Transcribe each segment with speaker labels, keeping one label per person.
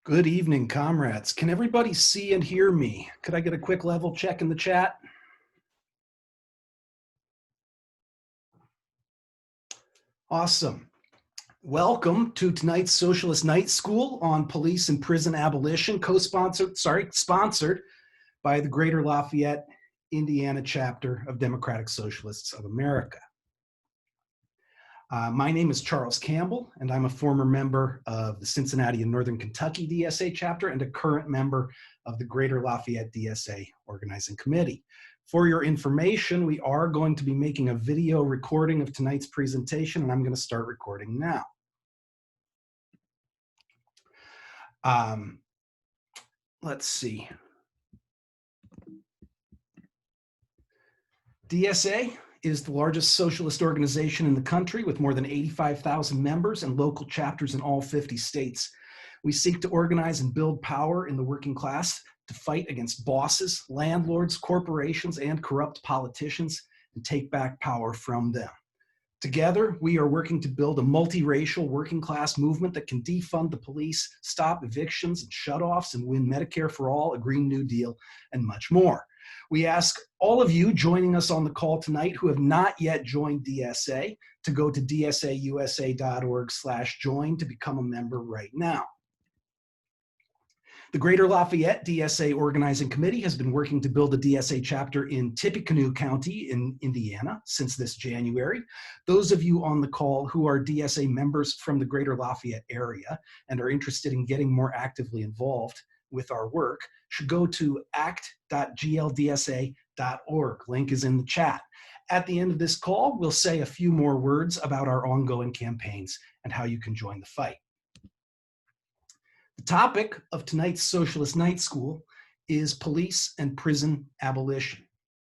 Speaker 1: Good evening, comrades. Can everybody see and hear me? Could I get a quick level check in the chat? Awesome. Welcome to tonight's Socialist Night School on Police and Prison Abolition, sponsored by the Greater Lafayette, Indiana chapter of Democratic Socialists of America. My name is Charles Campbell, and I'm a former member of the Cincinnati and Northern Kentucky DSA chapter and a current member of the Greater Lafayette DSA Organizing Committee. For your information, we are going to be making a video recording of tonight's presentation, and I'm going to start recording now. Let's see. DSA is the largest socialist organization in the country with more than 85,000 members and local chapters in all 50 states. We seek to organize and build power in the working class to fight against bosses, landlords, corporations, and corrupt politicians and take back power from them. Together, we are working to build a multiracial working class movement that can defund the police, stop evictions and shutoffs, and win Medicare for all, a Green New Deal, and much more. We ask all of you joining us on the call tonight who have not yet joined DSA to go to dsausa.org/join to become a member right now. The Greater Lafayette DSA Organizing Committee has been working to build a DSA chapter in Tippecanoe County in Indiana since this January. Those of you on the call who are DSA members from the Greater Lafayette area and are interested in getting more actively involved with our work should go to act.gldsa.org. Link is in the chat. At the end of this call, we'll say a few more words about our ongoing campaigns and how you can join the fight. The topic of tonight's Socialist Night School is police and prison abolition.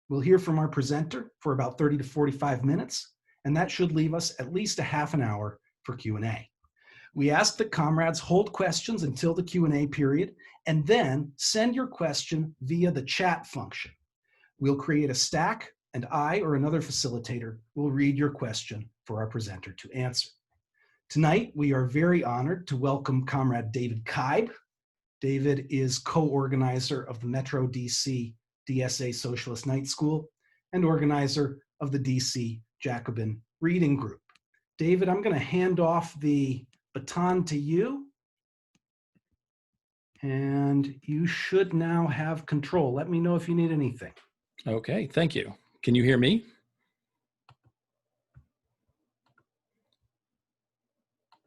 Speaker 1: We'll hear from our presenter for about 30 to 45 minutes, and that should leave us at least a half an hour for Q&A. We ask that comrades hold questions until the Q&A period, and then send your question via the chat function. We'll create a stack, and I or another facilitator will read your question for our presenter to answer. Tonight, we are very honored to welcome Comrade David KAIB. David is co-organizer of the Metro DC DSA Socialist Night School and organizer of the DC Jacobin Reading Group. David, I'm going to hand off the baton to you, and you should now have control. Let me know if you need anything.
Speaker 2: Okay, thank you. Can you hear me?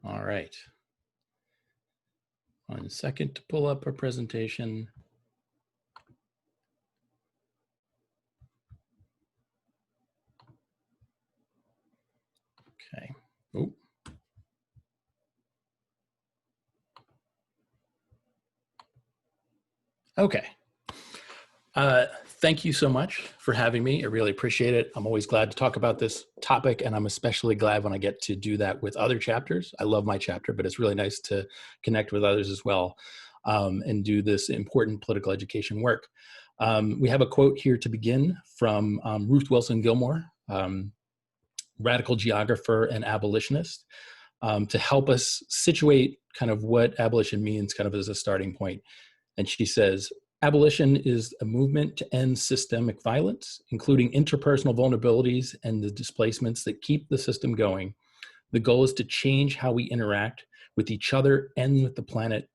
Speaker 2: All right. 1 second to pull up our presentation. Okay. Oh. Okay. Thank you so much for having me. I really appreciate it. I'm always glad to talk about this topic, and I'm especially glad when I get to do that with other chapters. I love my chapter, but it's really nice to connect with others as well and do this important political education work. We have a quote here to begin from Ruth Wilson Gilmore, radical geographer and abolitionist, to help us situate kind of what abolition means kind of as a starting point. And she says, abolition is a movement to end systemic violence, including interpersonal vulnerabilities and the displacements that keep the system going. The goal is to change how we interact with each other and with the planet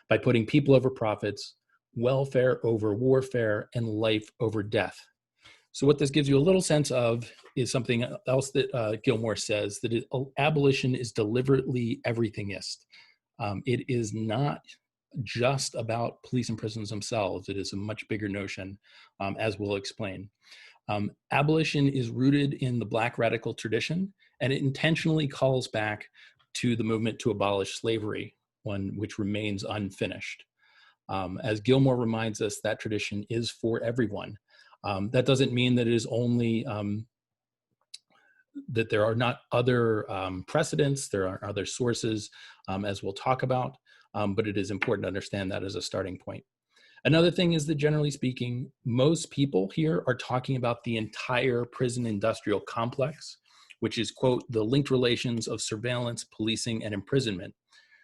Speaker 2: by putting people over profits, welfare over warfare, and life over death. So what this gives you a little sense of is something else that Gilmore says, that abolition is deliberately everythingist. It is not just about police and prisons themselves. It is a much bigger notion, as we'll explain. Abolition is rooted in the Black radical tradition, and it intentionally calls back to the movement to abolish slavery, one which remains unfinished. As Gilmore reminds us, that tradition is for everyone. That doesn't mean that it is only, that there are not other precedents, there are other sources, as we'll talk about. But it is important to understand that as a starting point. Another thing is that generally speaking, most people here are talking about the entire prison industrial complex, which is, quote, the linked relations of surveillance, policing, and imprisonment.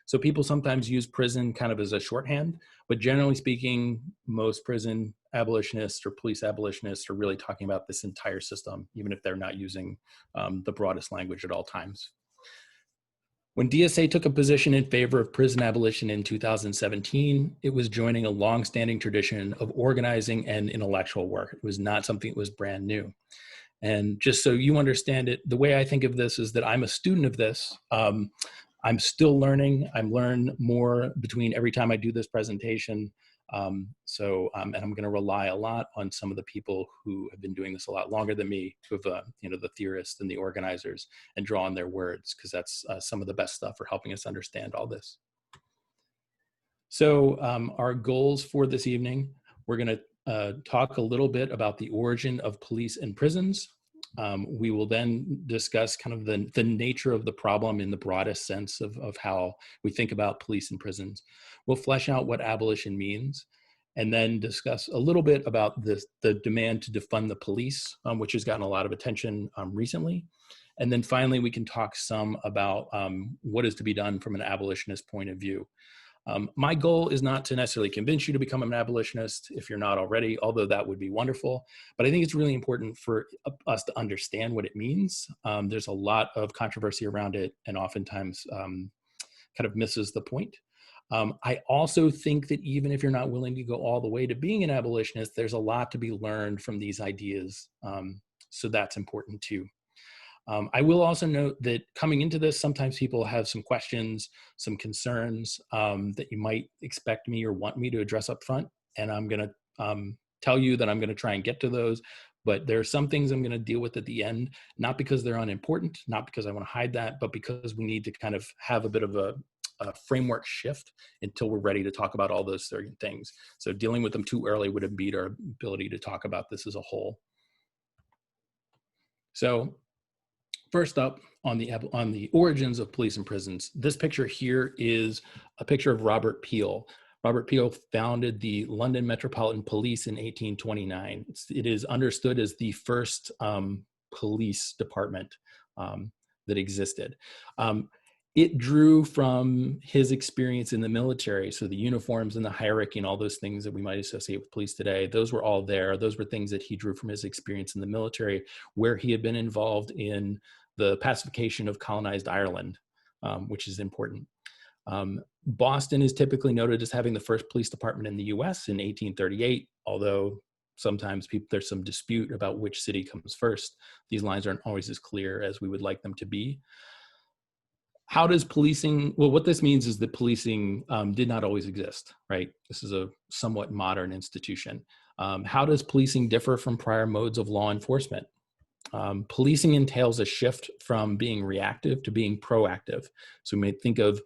Speaker 2: So people sometimes use prison kind of as a shorthand, but generally speaking, most prison abolitionists or police abolitionists are really talking about this entire system, even if they're not using the broadest language at all times. When DSA took a position in favor of prison abolition in 2017, it was joining a longstanding tradition of organizing and intellectual work. It was not something that was brand new. And just so you understand it, the way I think of this is that I'm a student of this. I'm still learning. I'm learning more between every time I do this presentation. And I'm going to rely a lot on some of the people who have been doing this a lot longer than me, who have, the theorists and the organizers, and draw on their words, because that's some of the best stuff for helping us understand all this. So our goals for this evening, we're going to talk a little bit about the origin of police and prisons. We will then discuss kind of the nature of the problem in the broadest sense of how we think about police and prisons. We'll flesh out what abolition means, and then discuss a little bit about the demand to defund the police, which has gotten a lot of attention recently. And then finally, we can talk some about what is to be done from an abolitionist point of view. My goal is not to necessarily convince you to become an abolitionist if you're not already, although that would be wonderful. But I think it's really important for us to understand what it means. There's a lot of controversy around it, and oftentimes kind of misses the point. I also think that even if you're not willing to go all the way to being an abolitionist, there's a lot to be learned from these ideas. So that's important too. I will also note that coming into this, sometimes people have some questions, some concerns that you might expect me or want me to address up front. And I'm going to tell you that I'm going to try and get to those. But there are some things I'm going to deal with at the end, not because they're unimportant, not because I want to hide that, but because we need to kind of have a bit of a framework shift until we're ready to talk about all those certain things. So dealing with them too early would impede our ability to talk about this as a whole. So first up, on the origins of police and prisons, this picture here is a picture of Robert Peel. Robert Peel founded the London Metropolitan Police in 1829. It is understood as the first police department that existed. It drew from his experience in the military. So the uniforms and the hierarchy and all those things that we might associate with police today, those were all there. Those were things that he drew from his experience in the military, where he had been involved in the pacification of colonized Ireland, which is important. Boston is typically noted as having the first police department in the US in 1838, although sometimes there's some dispute about which city comes first. These lines aren't always as clear as we would like them to be. How does policing, well, what this means is that policing did not always exist, right? This is a somewhat modern institution. How does policing differ from prior modes of law enforcement? Policing entails a shift from being reactive to being proactive. So we may think of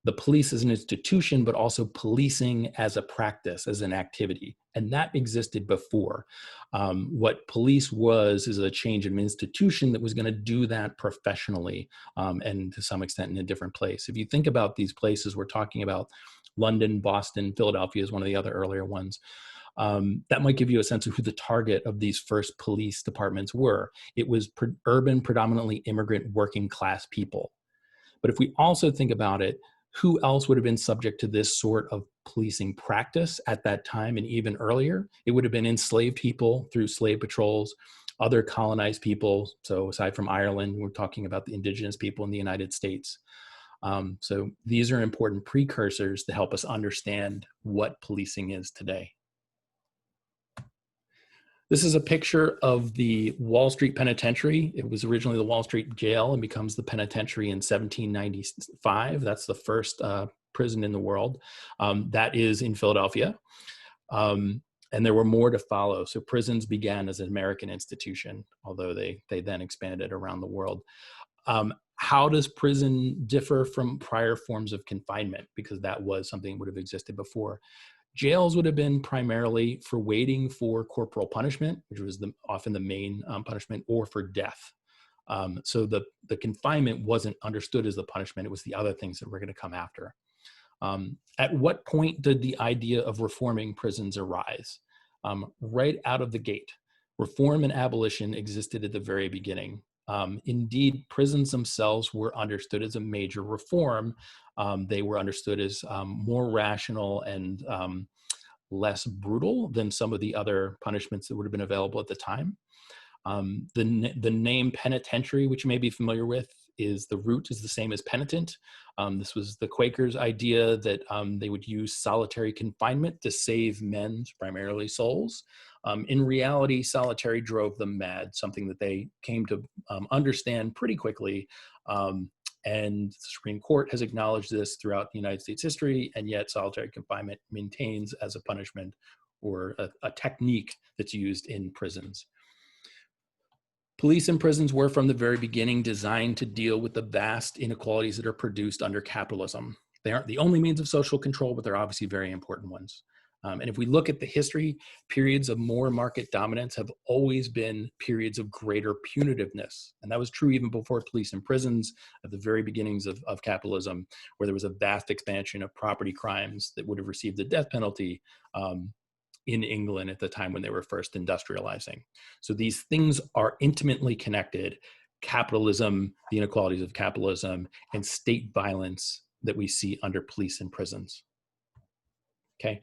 Speaker 2: the police as an institution, but also policing as a practice, as an activity. And that existed before. What police was is a change in an institution that was going to do that professionally and to some extent in a different place. If you think about these places, we're talking about London, Boston, Philadelphia is one of the other earlier ones. That might give you a sense of who the target of these first police departments were. It was urban, predominantly immigrant, working class people. But if we also think about it, who else would have been subject to this sort of policing practice at that time and even earlier? It would have been enslaved people through slave patrols, other colonized people. So aside from Ireland, we're talking about the indigenous people in the United States. So these are important precursors to help us understand what policing is today. This is a picture of the Wall Street Penitentiary. It was originally the Wall Street Jail and becomes the penitentiary in 1795. That's the first prison in the world. That is in Philadelphia. And there were more to follow. So prisons began as an American institution, although they then expanded around the world. How does prison differ from prior forms of confinement? Because that was something that would have existed before. Jails would have been primarily for waiting for corporal punishment, which was often the main punishment, or for death. So the confinement wasn't understood as the punishment. It was the other things that were going to come after. At what point did the idea of reforming prisons arise? Right out of the gate. Reform and abolition existed at the very beginning. Indeed, prisons themselves were understood as a major reform. They were understood as more rational and less brutal than some of the other punishments that would have been available at the time. The name penitentiary, which you may be familiar with, is the root is the same as penitent. This was the Quakers' idea that they would use solitary confinement to save men's, primarily souls. In reality, solitary drove them mad, something that they came to understand pretty quickly. And the Supreme Court has acknowledged this throughout the United States history, and yet solitary confinement maintains as a punishment or a technique that's used in prisons. Police and prisons were from the very beginning designed to deal with the vast inequalities that are produced under capitalism. They aren't the only means of social control, but they're obviously very important ones. And if we look at the history, periods of more market dominance have always been periods of greater punitiveness. And that was true even before police and prisons at the very beginnings of capitalism, where there was a vast expansion of property crimes that would have received the death penalty in England at the time when they were first industrializing. So these things are intimately connected: capitalism, the inequalities of capitalism, and state violence that we see under police and prisons. Okay.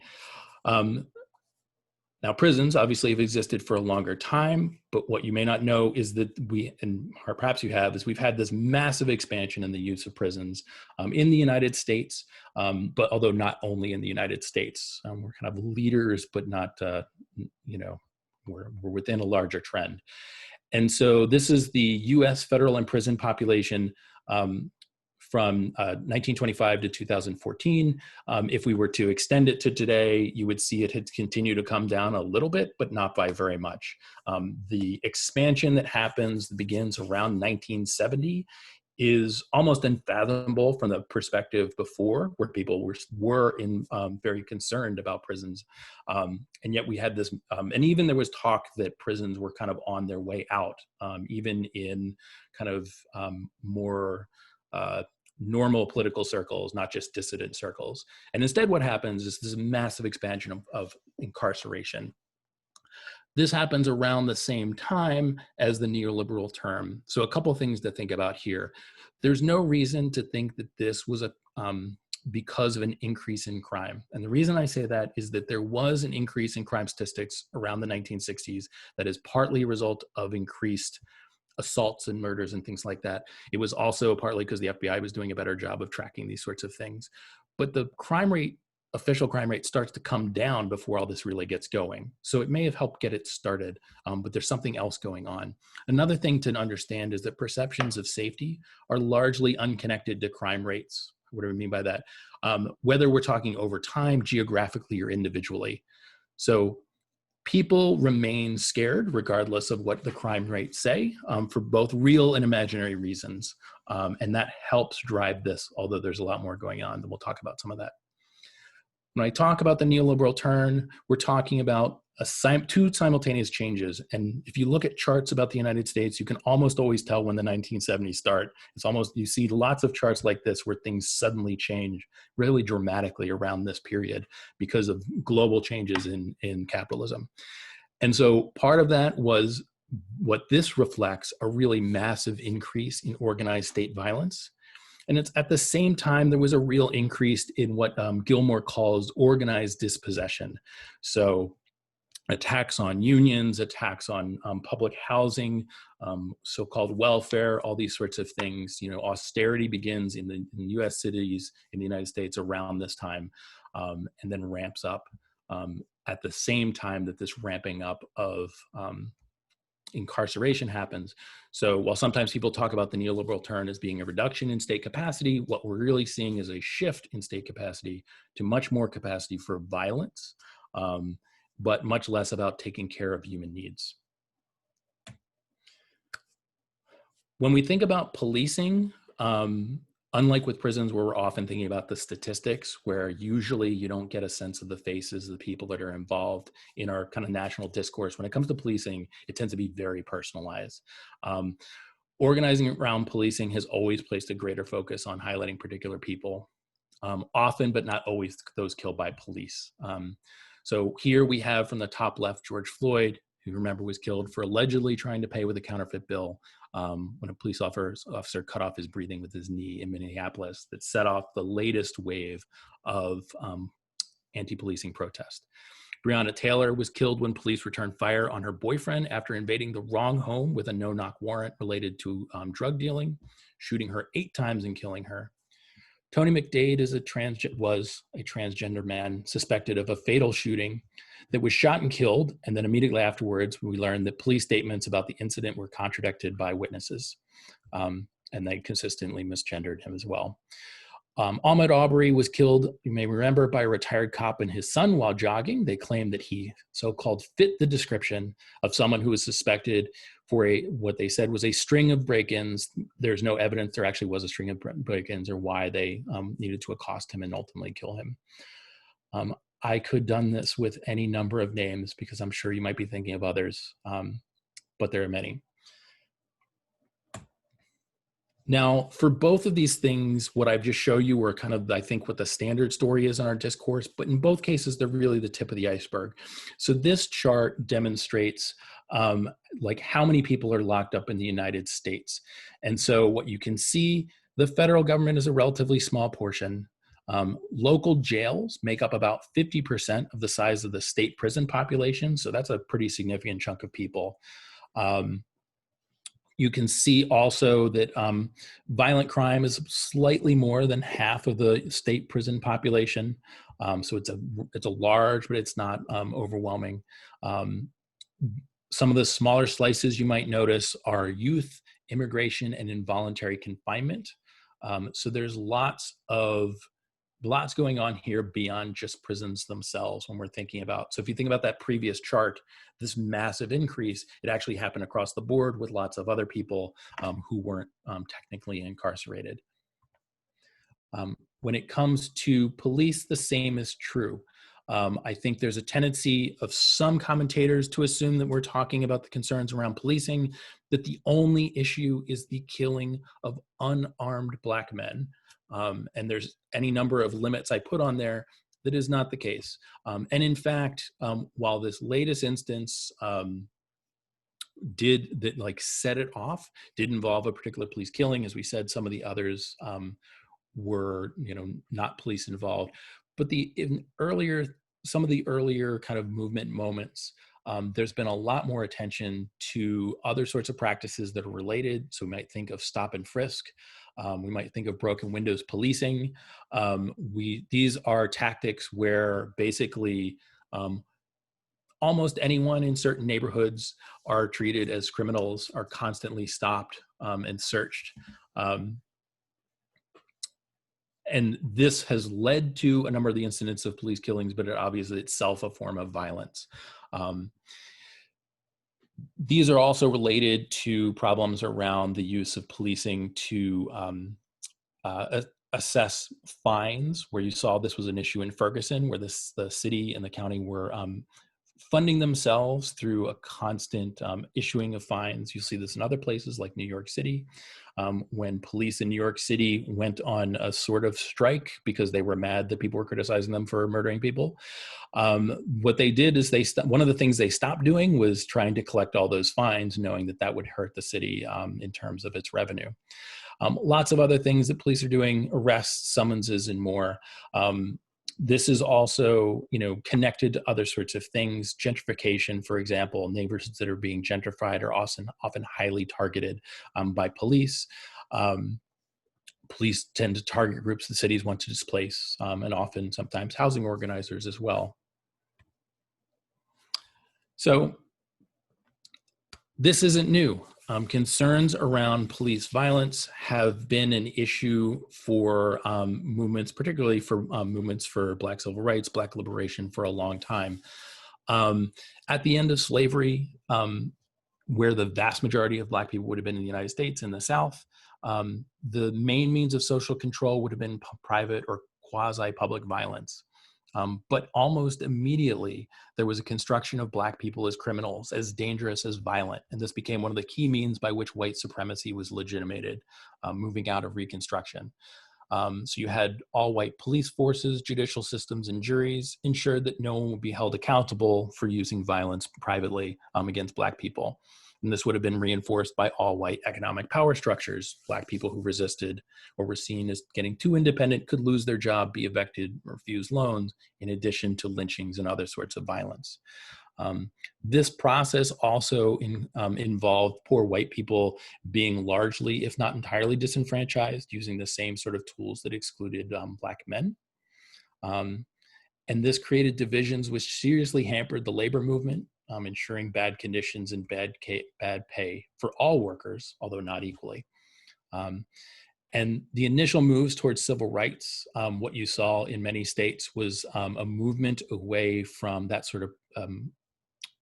Speaker 2: Now, prisons obviously have existed for a longer time, but what you may not know is that or perhaps you have, is we've had this massive expansion in the use of prisons in the United States, but although not only in the United States. We're kind of leaders, but not, we're within a larger trend. And so this is the US federal and prison population from 1925 to 2014. If we were to extend it to today, you would see it had continued to come down a little bit, but not by very much. The expansion that happens, that begins around 1970, is almost unfathomable from the perspective before, where people were very concerned about prisons. And yet we had this, and even there was talk that prisons were kind of on their way out, even in kind of more normal political circles, not just dissident circles. And instead what happens is this massive expansion of incarceration. This happens around the same time as the neoliberal term. So a couple of things to think about here. There's no reason to think that this was because of an increase in crime. And the reason I say that is that there was an increase in crime statistics around the 1960s that is partly a result of increased assaults and murders and things like that. It was also partly because the FBI was doing a better job of tracking these sorts of things. But the crime rate, official crime rate, starts to come down before all this really gets going. So it may have helped get it started, but there's something else going on. Another thing to understand is that perceptions of safety are largely unconnected to crime rates. What do I mean by that? Whether we're talking over time, geographically, or individually. So people remain scared regardless of what the crime rates say, for both real and imaginary reasons. And that helps drive this, although there's a lot more going on, and we'll talk about some of that. When I talk about the neoliberal turn, we're talking about two simultaneous changes. And if you look at charts about the United States, you can almost always tell when the 1970s start. You see lots of charts like this where things suddenly change really dramatically around this period because of global changes in capitalism. And so part of that was what this reflects: a really massive increase in organized state violence. And it's at the same time there was a real increase in what Gilmore calls organized dispossession. So attacks on unions, attacks on public housing, so-called welfare, all these sorts of things. Austerity begins in US cities in the United States around this time, and then ramps up at the same time that this ramping up of incarceration happens. So while sometimes people talk about the neoliberal turn as being a reduction in state capacity, what we're really seeing is a shift in state capacity to much more capacity for violence, but much less about taking care of human needs. When we think about policing, unlike with prisons where we're often thinking about the statistics, where usually you don't get a sense of the faces of the people that are involved in our kind of national discourse, when it comes to policing, it tends to be very personalized. Organizing around policing has always placed a greater focus on highlighting particular people, often but not always those killed by police. So here we have from the top left, George Floyd, who, remember, was killed for allegedly trying to pay with a counterfeit bill. when a police officer cut off his breathing with his knee in Minneapolis, that set off the latest wave of anti-policing protest. Breonna Taylor was killed when police returned fire on her boyfriend after invading the wrong home with a no-knock warrant related to drug dealing, shooting her 8 times and killing her. Tony McDade was a transgender man suspected of a fatal shooting that was shot and killed, and then immediately afterwards, we learned that police statements about the incident were contradicted by witnesses, and they consistently misgendered him as well. Ahmaud Arbery was killed, you may remember, by a retired cop and his son while jogging. They claimed that he so-called fit the description of someone who was suspected for what they said was a string of break-ins. There's no evidence there actually was a string of break-ins or why they needed to accost him and ultimately kill him. I could have done this with any number of names because I'm sure you might be thinking of others, but there are many. Now, for both of these things, what I've just shown you were kind of, I think, what the standard story is in our discourse, but in both cases, they're really the tip of the iceberg. So this chart demonstrates like how many people are locked up in the United States. And so what you can see, the federal government is a relatively small portion. Local jails make up about 50% of the size of the state prison population. So that's a pretty significant chunk of people. You can see also that violent crime is slightly more than half of the state prison population. So it's a large, but it's not overwhelming. Some of the smaller slices you might notice are youth, immigration, and involuntary confinement. So there's lots going on here beyond just prisons themselves when we're thinking about. So if you think about that previous chart, this massive increase, it actually happened across the board with lots of other people who weren't technically incarcerated. When it comes to police, the same is true. I think there's a tendency of some commentators to assume that we're talking about the concerns around policing, that the only issue is the killing of unarmed Black men. And there's any number of limits I put on there. That is not the case. And in fact, while this latest instance set it off, did involve a particular police killing, as we said, some of the others were, not police involved. But some of the earlier kind of movement moments, there's been a lot more attention to other sorts of practices that are related. So we might think of stop and frisk. We might think of broken windows policing. These are tactics where basically almost anyone in certain neighborhoods are treated as criminals, are constantly stopped and searched. And this has led to a number of the incidents of police killings, but it obviously itself a form of violence. These are also related to problems around the use of policing to assess fines, where you saw this was an issue in Ferguson, where the city and the county were funding themselves through a constant issuing of fines. You see this in other places like New York City, when police in New York City went on a sort of strike because they were mad that people were criticizing them for murdering people. What they did is one of the things they stopped doing was trying to collect all those fines, knowing that that would hurt the city in terms of its revenue. Lots of other things that police are doing, arrests, summonses, and more. This is also, connected to other sorts of things. Gentrification, for example, neighborhoods that are being gentrified are often highly targeted by police. Police tend to target groups the cities want to displace, and often sometimes housing organizers as well. So this isn't new. Concerns around police violence have been an issue for movements, particularly for movements for Black civil rights, Black liberation for a long time. At the end of slavery, where the vast majority of Black people would have been in the United States in the South, the main means of social control would have been private or quasi-public violence. But almost immediately, there was a construction of Black people as criminals, as dangerous, as violent. And this became one of the key means by which white supremacy was legitimated, moving out of Reconstruction. So you had all white police forces, judicial systems, and juries ensured that no one would be held accountable for using violence privately against Black people. And this would have been reinforced by all white economic power structures. Black people who resisted or were seen as getting too independent could lose their job, be evicted, refuse loans, in addition to lynchings and other sorts of violence. This process also involved poor white people being largely, if not entirely, disenfranchised, using the same sort of tools that excluded Black men. And this created divisions which seriously hampered the labor movement, ensuring bad conditions and bad pay for all workers, although not equally. And the initial moves towards civil rights, what you saw in many states was a movement away from that sort of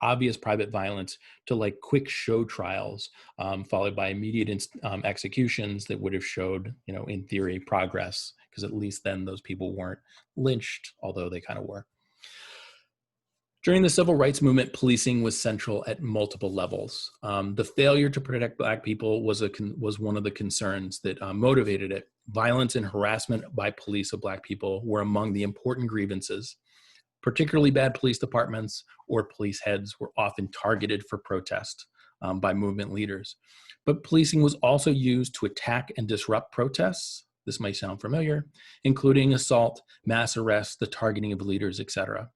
Speaker 2: obvious private violence to like quick show trials, followed by immediate executions that would have showed, in theory, progress, because at least then those people weren't lynched, although they kind of were. During the civil rights movement, policing was central at multiple levels. The failure to protect Black people was one of the concerns that motivated it. Violence and harassment by police of Black people were among the important grievances. Particularly bad police departments or police heads were often targeted for protest by movement leaders. But policing was also used to attack and disrupt protests. This might sound familiar, including assault, mass arrests, the targeting of leaders, etc.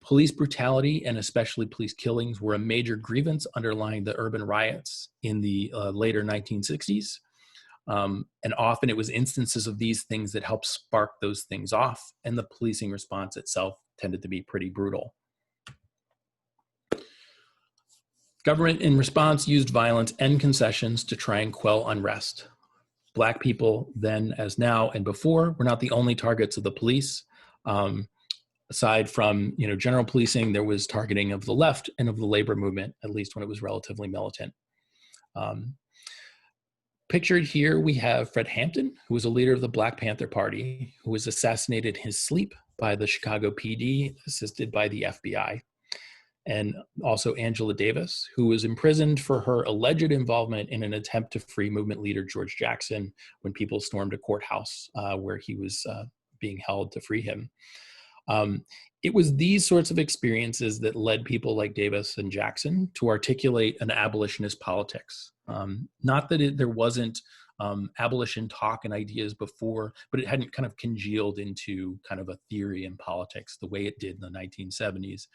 Speaker 2: Police brutality and especially police killings were a major grievance underlying the urban riots in the later 1960s. And often it was instances of these things that helped spark those things off, and the policing response itself tended to be pretty brutal. Government in response used violence and concessions to try and quell unrest. Black people then, as now and before, were not the only targets of the police. Aside from general policing, there was targeting of the left and of the labor movement, at least when it was relatively militant. Pictured here, we have Fred Hampton, who was a leader of the Black Panther Party, who was assassinated in his sleep by the Chicago PD, assisted by the FBI. And also Angela Davis, who was imprisoned for her alleged involvement in an attempt to free movement leader George Jackson when people stormed a courthouse where he was being held to free him. It was these sorts of experiences that led people like Davis and Jackson to articulate an abolitionist politics. Not that there wasn't abolition talk and ideas before, but it hadn't kind of congealed into kind of a theory in politics the way it did in the 1970s.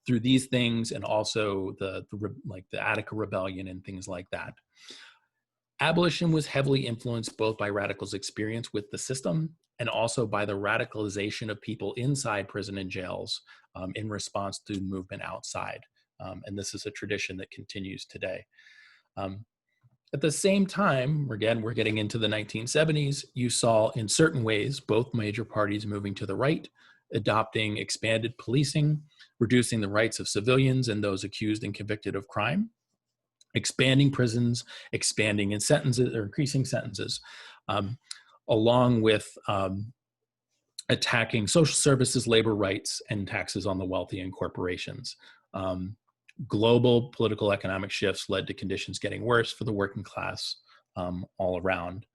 Speaker 2: Through these things and also the Attica Rebellion and things like that. Abolition was heavily influenced both by radicals' experience with the system and also by the radicalization of people inside prison and jails in response to the movement outside. And this is a tradition that continues today. At the same time, again, we're getting into the 1970s, you saw in certain ways both major parties moving to the right, adopting expanded policing, reducing the rights of civilians and those accused and convicted of crime, expanding prisons, expanding in sentences or increasing sentences, along with attacking social services, labor rights, and taxes on the wealthy and corporations. Global political economic shifts led to conditions getting worse for the working class all around.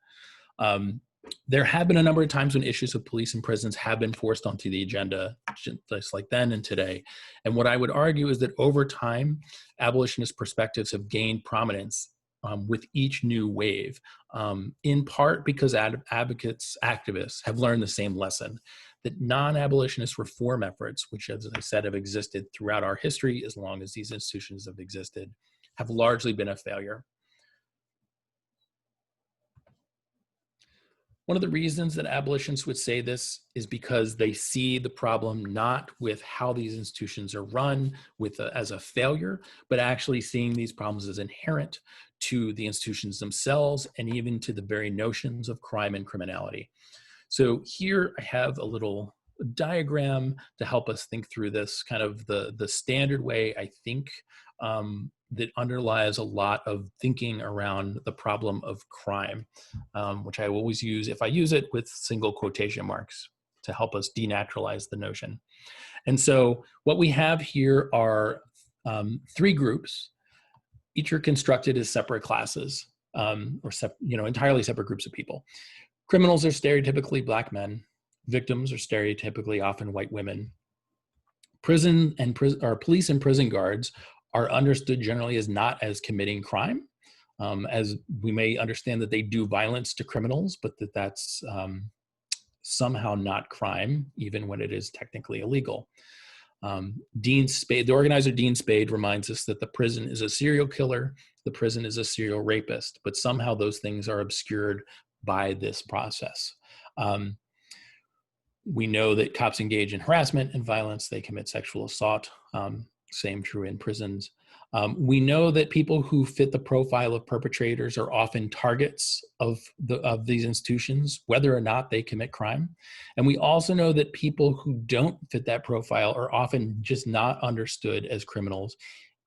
Speaker 2: There have been a number of times when issues of police and prisons have been forced onto the agenda, just like then and today. And what I would argue is that over time, abolitionist perspectives have gained prominence with each new wave, in part because activists have learned the same lesson, that non-abolitionist reform efforts, which, as I said, have existed throughout our history as long as these institutions have existed, have largely been a failure. One of the reasons that abolitionists would say this is because they see the problem not with how these institutions are run as a failure, but actually seeing these problems as inherent to the institutions themselves and even to the very notions of crime and criminality. So here I have a little diagram to help us think through this, kind of the standard way I think that underlies a lot of thinking around the problem of crime, which I always use, if I use it, with single quotation marks to help us denaturalize the notion. And so what we have here are three groups. Each are constructed as separate classes, entirely separate groups of people. Criminals are stereotypically Black men. Victims are stereotypically often white women. Police and prison guards are understood generally as not as committing crime, as we may understand that they do violence to criminals, but that's somehow not crime, even when it is technically illegal. Dean Spade, the organizer Dean Spade, reminds us that the prison is a serial killer, the prison is a serial rapist, but somehow those things are obscured by this process. We know that cops engage in harassment and violence, they commit sexual assault, same true in prisons. We know that people who fit the profile of perpetrators are often targets of these institutions, whether or not they commit crime. And we also know that people who don't fit that profile are often just not understood as criminals,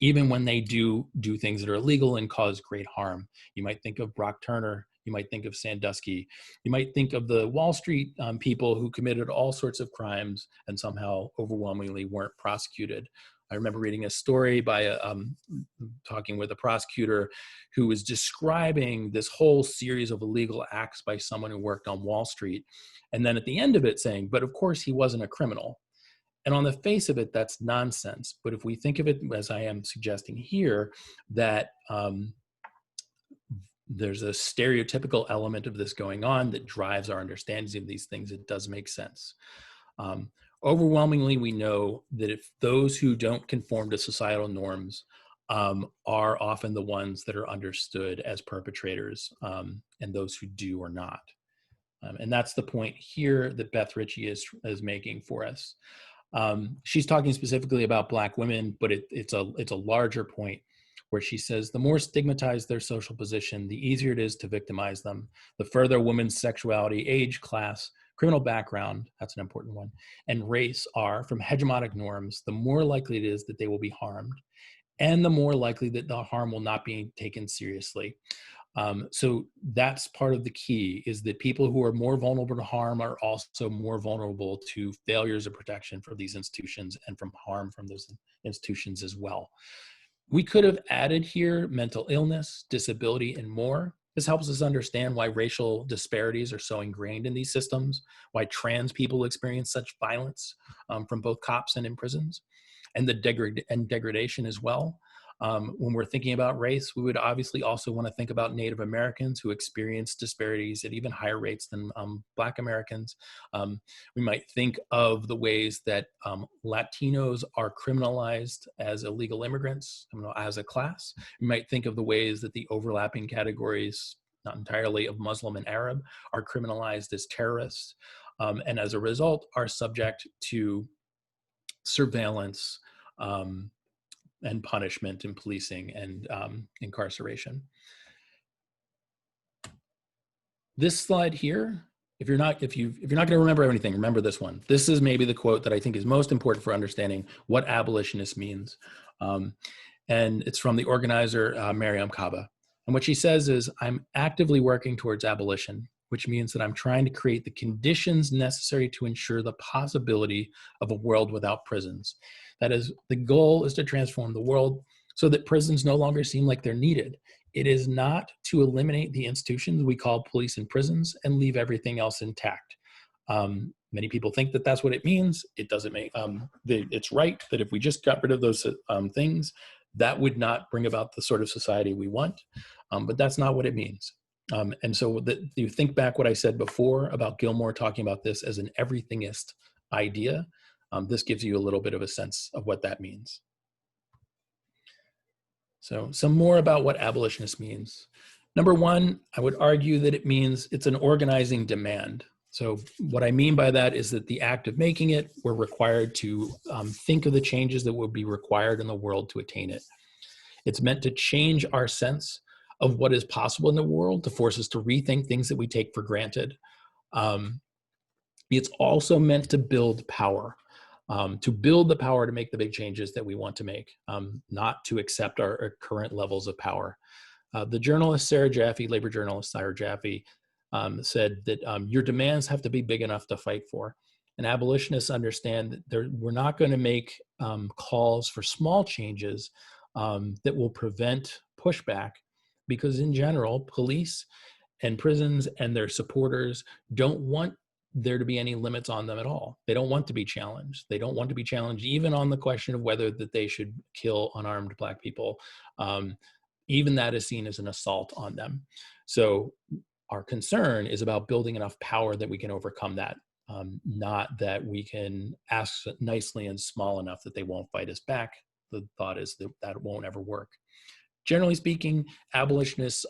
Speaker 2: even when they do things that are illegal and cause great harm. You might think of Brock Turner, you might think of Sandusky, you might think of the Wall Street people who committed all sorts of crimes and somehow overwhelmingly weren't prosecuted. I remember reading a story by talking with a prosecutor who was describing this whole series of illegal acts by someone who worked on Wall Street. And then at the end of it saying, but of course he wasn't a criminal. And on the face of it, that's nonsense. But if we think of it, as I am suggesting here, that there's a stereotypical element of this going on that drives our understandings of these things, it does make sense. Overwhelmingly, we know that if those who don't conform to societal norms are often the ones that are understood as perpetrators, and those who do are not. And that's the point here that Beth Ritchie is making for us. She's talking specifically about Black women, but it's a larger point where she says the more stigmatized their social position, the easier it is to victimize them. The further a woman's sexuality, age, class, criminal background, that's an important one, and race are from hegemonic norms, the more likely it is that they will be harmed, and the more likely that the harm will not be taken seriously. So that's part of the key, is that people who are more vulnerable to harm are also more vulnerable to failures of protection from these institutions and from harm from those institutions as well. We could have added here mental illness, disability, and more. This helps us understand why racial disparities are so ingrained in these systems, why trans people experience such violence from both cops and in prisons, and the degradation as well. When we're thinking about race, we would obviously also want to think about Native Americans who experience disparities at even higher rates than Black Americans. We might think of the ways that Latinos are criminalized as illegal immigrants, as a class. We might think of the ways that the overlapping categories, not entirely, of Muslim and Arab, are criminalized as terrorists, and as a result are subject to surveillance, and punishment and policing and incarceration. This slide here, if you're not going to remember everything, remember this one. This is maybe the quote that I think is most important for understanding what abolitionist means. And it's from the organizer, Mariam Kaba. And what she says is, I'm actively working towards abolition, which means that I'm trying to create the conditions necessary to ensure the possibility of a world without prisons. That is, the goal is to transform the world so that prisons no longer seem like they're needed. It is not to eliminate the institutions we call police and prisons and leave everything else intact. Many people think that that's what it means. It doesn't make, it's right that if we just got rid of those things, that would not bring about the sort of society we want, but that's not what it means. And so you think back what I said before about Gilmore talking about this as an everythingist idea. This gives you a little bit of a sense of what that means. So some more about what abolitionist means. Number one, I would argue that it means it's an organizing demand. So what I mean by that is that the act of making it, we're required to think of the changes that would be required in the world to attain it. It's meant to change our sense of what is possible in the world, to force us to rethink things that we take for granted. It's also meant to build power, to build the power to make the big changes that we want to make, not to accept our current levels of power. The journalist Sarah Jaffe, labor journalist Sarah Jaffe, said that your demands have to be big enough to fight for. And abolitionists understand that we're not going to make calls for small changes that will prevent pushback, because in general, police and prisons and their supporters don't want there to be any limits on them at all. They don't want to be challenged. They don't want to be challenged even on the question of whether that they should kill unarmed Black people. Even that is seen as an assault on them. So our concern is about building enough power that we can overcome that, not that we can ask nicely and small enough that they won't fight us back. The thought is that that won't ever work. Generally speaking, abolitionists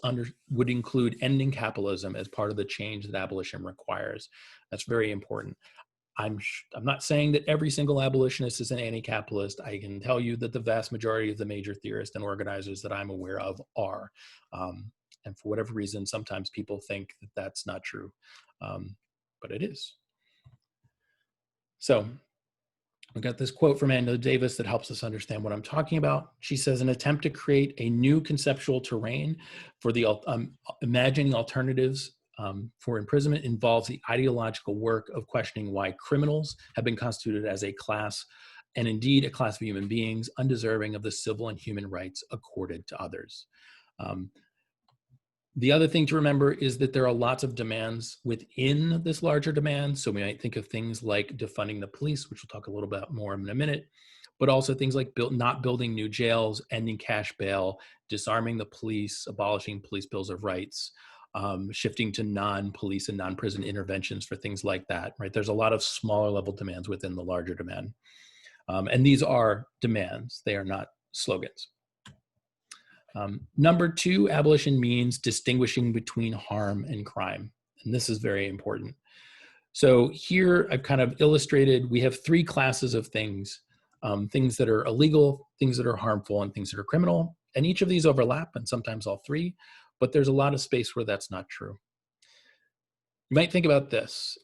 Speaker 2: would include ending capitalism as part of the change that abolition requires. That's very important. I'm not saying that every single abolitionist is an anti-capitalist. I can tell you that the vast majority of the major theorists and organizers that I'm aware of are. And for whatever reason, sometimes people think that that's not true, but it is. So we got this quote from Angela Davis that helps us understand what I'm talking about. She says, an attempt to create a new conceptual terrain for the imagining alternatives for imprisonment involves the ideological work of questioning why criminals have been constituted as a class, and indeed a class of human beings undeserving of the civil and human rights accorded to others. The other thing to remember is that there are lots of demands within this larger demand. So we might think of things like defunding the police, which we'll talk a little bit more in a minute, but also things like not building new jails, ending cash bail, disarming the police, abolishing police bills of rights, shifting to non-police and non-prison interventions for things like that, right? There's a lot of smaller level demands within the larger demand. And these are demands, they are not slogans. Number two, abolition means distinguishing between harm and crime. And this is very important. So here I've kind of illustrated, we have three classes of things, things that are illegal, things that are harmful, and things that are criminal. And each of these overlap, and sometimes all three, but there's a lot of space where that's not true. You might think about this.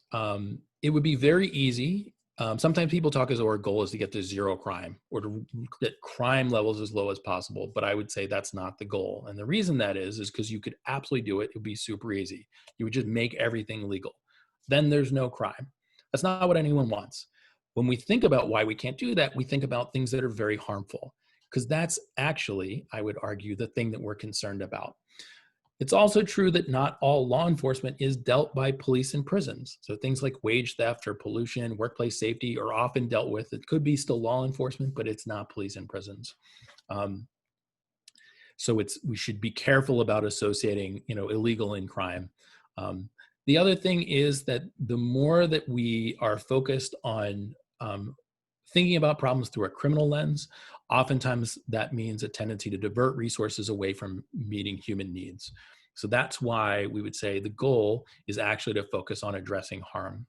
Speaker 2: It would be very easy. Sometimes people talk as though our goal is to get to zero crime or to get crime levels as low as possible, but I would say that's not the goal. And the reason that is because you could absolutely do it. It would be super easy. You would just make everything legal. Then there's no crime. That's not what anyone wants. When we think about why we can't do that, we think about things that are very harmful, because that's actually, I would argue, the thing that we're concerned about. It's also true that not all law enforcement is dealt by police and prisons. So things like wage theft or pollution, workplace safety are often dealt with. It could be still law enforcement, but it's not police and prisons. So we should be careful about associating, illegal and crime. The other thing is that the more that we are focused on thinking about problems through a criminal lens, oftentimes that means a tendency to divert resources away from meeting human needs. So that's why we would say the goal is actually to focus on addressing harm.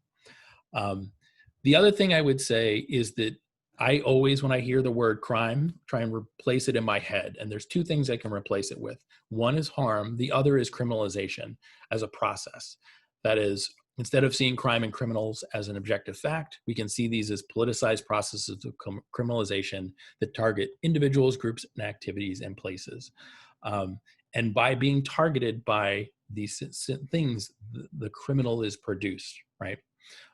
Speaker 2: The other thing I would say is that I always, when I hear the word crime, try and replace it in my head. And there's two things I can replace it with. One is harm. The other is criminalization as a process. That is, instead of seeing crime and criminals as an objective fact, we can see these as politicized processes of criminalization that target individuals, groups, and activities and places. And by being targeted by these things, the criminal is produced, right?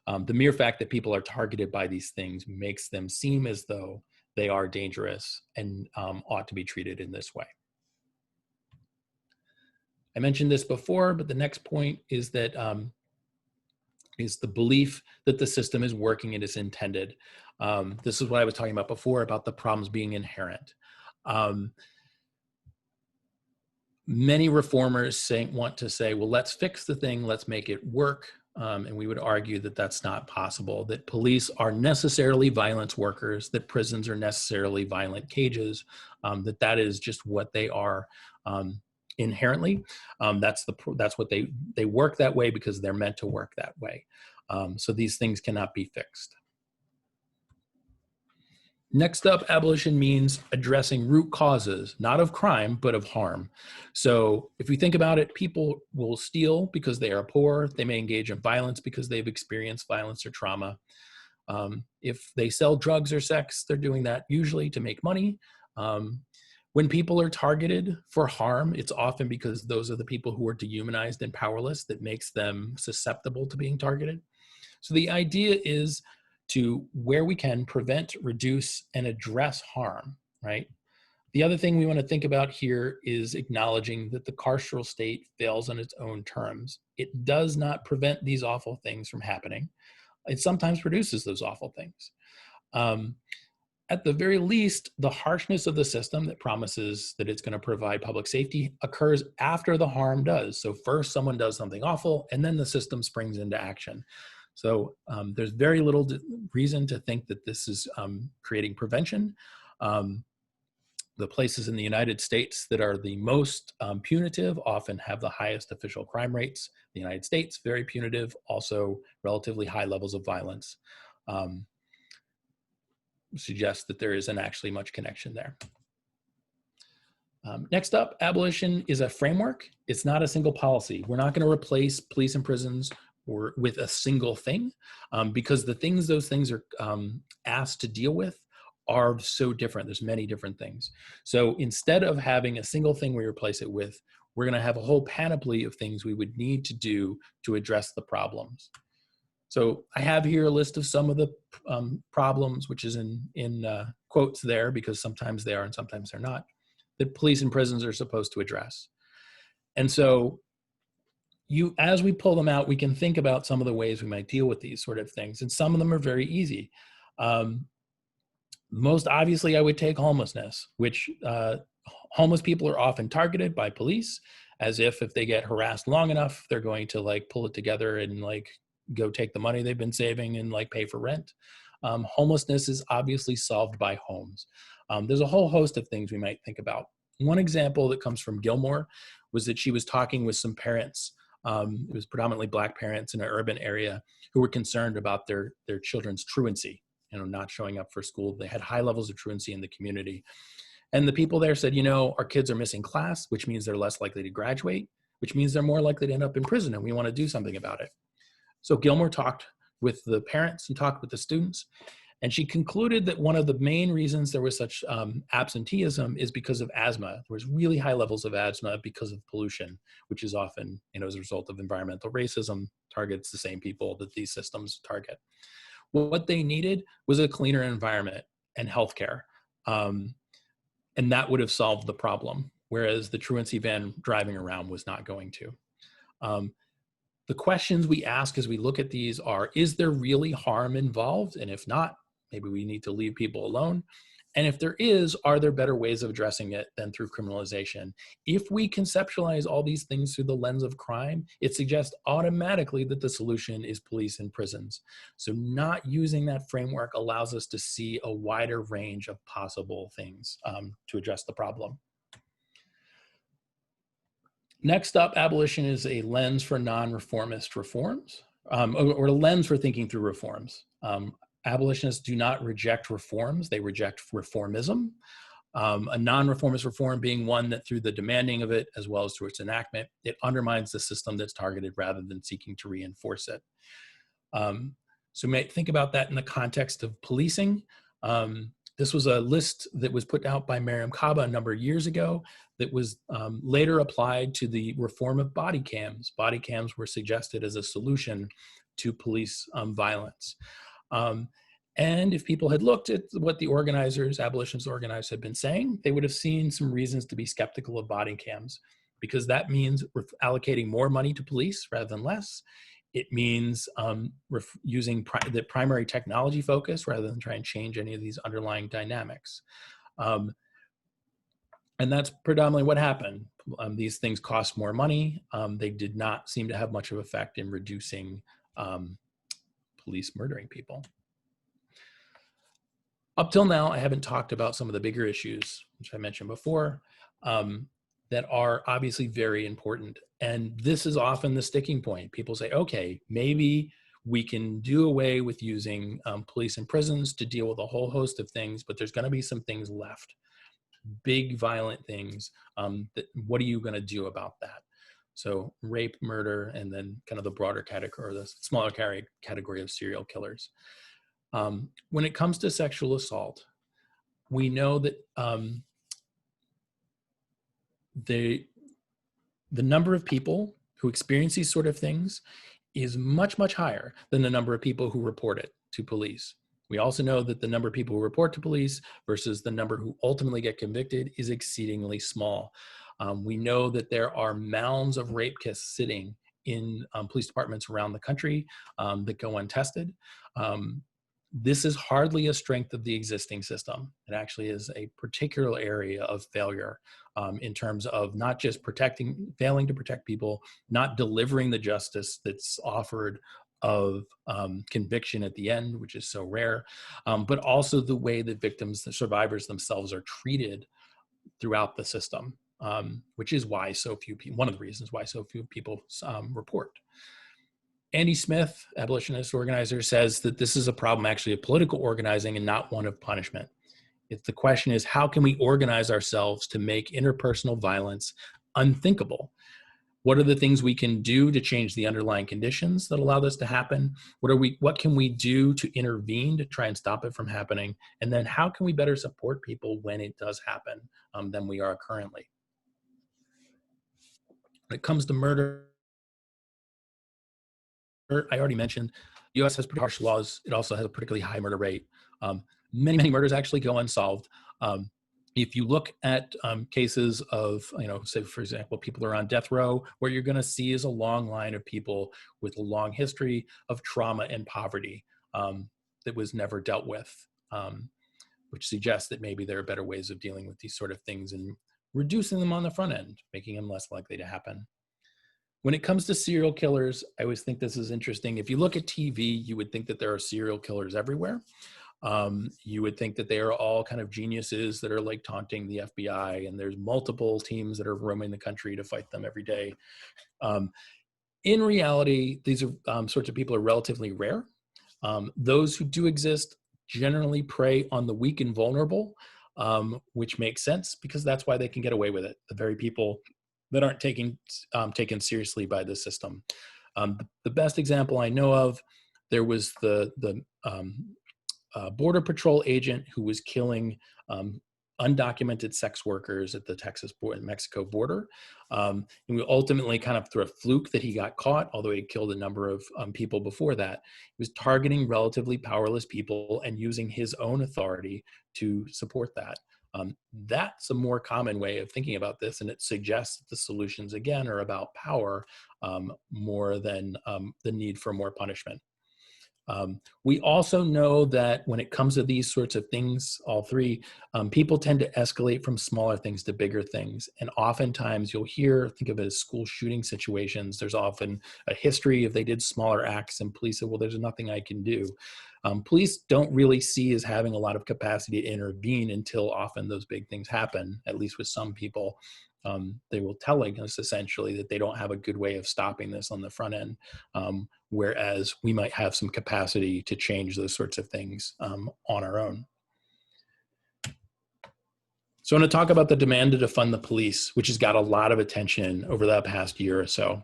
Speaker 2: The mere fact that people are targeted by these things makes them seem as though they are dangerous and ought to be treated in this way. I mentioned this before, but the next point is that is the belief that the system is working and is intended. This is what I was talking about before about the problems being inherent. Many reformers want to say, well, let's fix the thing, let's make it work. And we would argue that that's not possible, that police are necessarily violence workers, that prisons are necessarily violent cages, that is just what they are inherently. That's what they work that way because they're meant to work that way. So these things cannot be fixed. Next up, abolition means addressing root causes, not of crime, but of harm. So if we think about it, people will steal because they are poor. They may engage in violence because they've experienced violence or trauma. If they sell drugs or sex, they're doing that usually to make money. When people are targeted for harm, it's often because those are the people who are dehumanized and powerless that makes them susceptible to being targeted. So the idea is to, where we can, prevent, reduce, and address harm, right? The other thing we want to think about here is acknowledging that the carceral state fails on its own terms. It does not prevent these awful things from happening. It sometimes produces those awful things. Um, at the very least, the harshness of the system that promises that it's going to provide public safety occurs after the harm does. So first someone does something awful, and then the system springs into action. So there's very little reason to think that this is creating prevention. The places in the United States that are the most punitive often have the highest official crime rates. The United States, very punitive, also relatively high levels of violence. Suggests that there isn't actually much connection there. Next up, abolition is a framework. It's not a single policy. We're not going to replace police and prisons with a single thing because the things those things are asked to deal with are so different. There's many different things. So instead of having a single thing we replace it with, we're going to have a whole panoply of things we would need to do to address the problems. So I have here a list of some of the problems, which is in quotes there because sometimes they are and sometimes they're not, that police and prisons are supposed to address. And so as we pull them out, we can think about some of the ways we might deal with these sort of things. And some of them are very easy. Most obviously, I would take homelessness, which homeless people are often targeted by police as if they get harassed long enough, they're going to like pull it together and like go take the money they've been saving and like pay for rent. Homelessness is obviously solved by homes. There's a whole host of things we might think about. One example that comes from Gilmore was that she was talking with some parents. It was predominantly Black parents in an urban area who were concerned about their children's truancy, not showing up for school. They had high levels of truancy in the community. And the people there said, our kids are missing class, which means they're less likely to graduate, which means they're more likely to end up in prison, and we want to do something about it. So Gilmore talked with the parents and talked with the students, and she concluded that one of the main reasons there was such absenteeism is because of asthma. There was really high levels of asthma because of pollution, which is often, as a result of environmental racism, targets the same people that these systems target. What they needed was a cleaner environment and healthcare, and that would have solved the problem, whereas the truancy van driving around was not going to. The questions we ask as we look at these are, is there really harm involved? And if not, maybe we need to leave people alone. And if there is, are there better ways of addressing it than through criminalization? If we conceptualize all these things through the lens of crime, it suggests automatically that the solution is police and prisons. So not using that framework allows us to see a wider range of possible things to address the problem. Next up, abolition is a lens for non-reformist reforms, or a lens for thinking through reforms. Abolitionists do not reject reforms, they reject reformism. A non-reformist reform being one that through the demanding of it, as well as through its enactment, it undermines the system that's targeted rather than seeking to reinforce it. So you might think about that in the context of policing. This was a list that was put out by Mariam Kaba a number of years ago that was later applied to the reform of body cams. Body cams were suggested as a solution to police violence. And if people had looked at what the abolitionist organizers had been saying, they would have seen some reasons to be skeptical of body cams, because that means we're allocating more money to police rather than less. It means using the primary technology focus rather than try and change any of these underlying dynamics. And that's predominantly what happened. These things cost more money. They did not seem to have much of an effect in reducing police murdering people. Up till now, I haven't talked about some of the bigger issues, which I mentioned before, that are obviously very important. And this is often the sticking point. People say, okay, maybe we can do away with using police and prisons to deal with a whole host of things, but there's going to be some things left, big violent things. What are you going to do about that? So rape, murder, and then kind of the broader category, or the smaller category of serial killers. When it comes to sexual assault, we know that the number of people who experience these sort of things is much, much higher than the number of people who report it to police, We also know that the number of people who report to police versus the number who ultimately get convicted is exceedingly small. We know that there are mounds of rape kits sitting in police departments around the country that go untested. This is hardly a strength of the existing system. It actually is a particular area of failure in terms of not just failing to protect people, not delivering the justice that's offered of conviction at the end, which is so rare, but also the way that victims, the survivors themselves are treated throughout the system, which is why so few people, one of the reasons why so few people report. Andy Smith, abolitionist organizer, says that this is a problem actually of political organizing and not one of punishment. If the question is, how can we organize ourselves to make interpersonal violence unthinkable? What are the things we can do to change the underlying conditions that allow this to happen? What can we do to intervene to try and stop it from happening? And then how can we better support people when it does happen than we are currently? When it comes to murder, I already mentioned, the U.S. has pretty harsh laws. It also has a particularly high murder rate. Many murders actually go unsolved. If you look at cases of, say, for example, people are on death row, what you're going to see is a long line of people with a long history of trauma and poverty that was never dealt with, which suggests that maybe there are better ways of dealing with these sort of things and reducing them on the front end, making them less likely to happen. When it comes to serial killers, I always think this is interesting. If you look at TV, you would think that there are serial killers everywhere. You would think that they are all kind of geniuses that are like taunting the FBI, and there's multiple teams that are roaming the country to fight them every day. In reality, these are, sorts of people are relatively rare. Those who do exist generally prey on the weak and vulnerable, which makes sense because that's why they can get away with it. The very people that aren't taken seriously by the system. The best example I know of, there was the Border Patrol agent who was killing undocumented sex workers at the Texas-Mexico border. And we ultimately, kind of through a fluke that he got caught, although he killed a number of people before that. He was targeting relatively powerless people and using his own authority to support that. That's a more common way of thinking about this, and it suggests that the solutions, again, are about power more than the need for more punishment. We also know that when it comes to these sorts of things, all three, people tend to escalate from smaller things to bigger things. And oftentimes you'll think of it as school shooting situations. There's often a history if they did smaller acts and police said, well, there's nothing I can do. Police don't really see as having a lot of capacity to intervene until often those big things happen, at least with some people. They will tell us essentially that they don't have a good way of stopping this on the front end, whereas we might have some capacity to change those sorts of things on our own. So I want to talk about the demand to defund the police, which has got a lot of attention over the past year or so.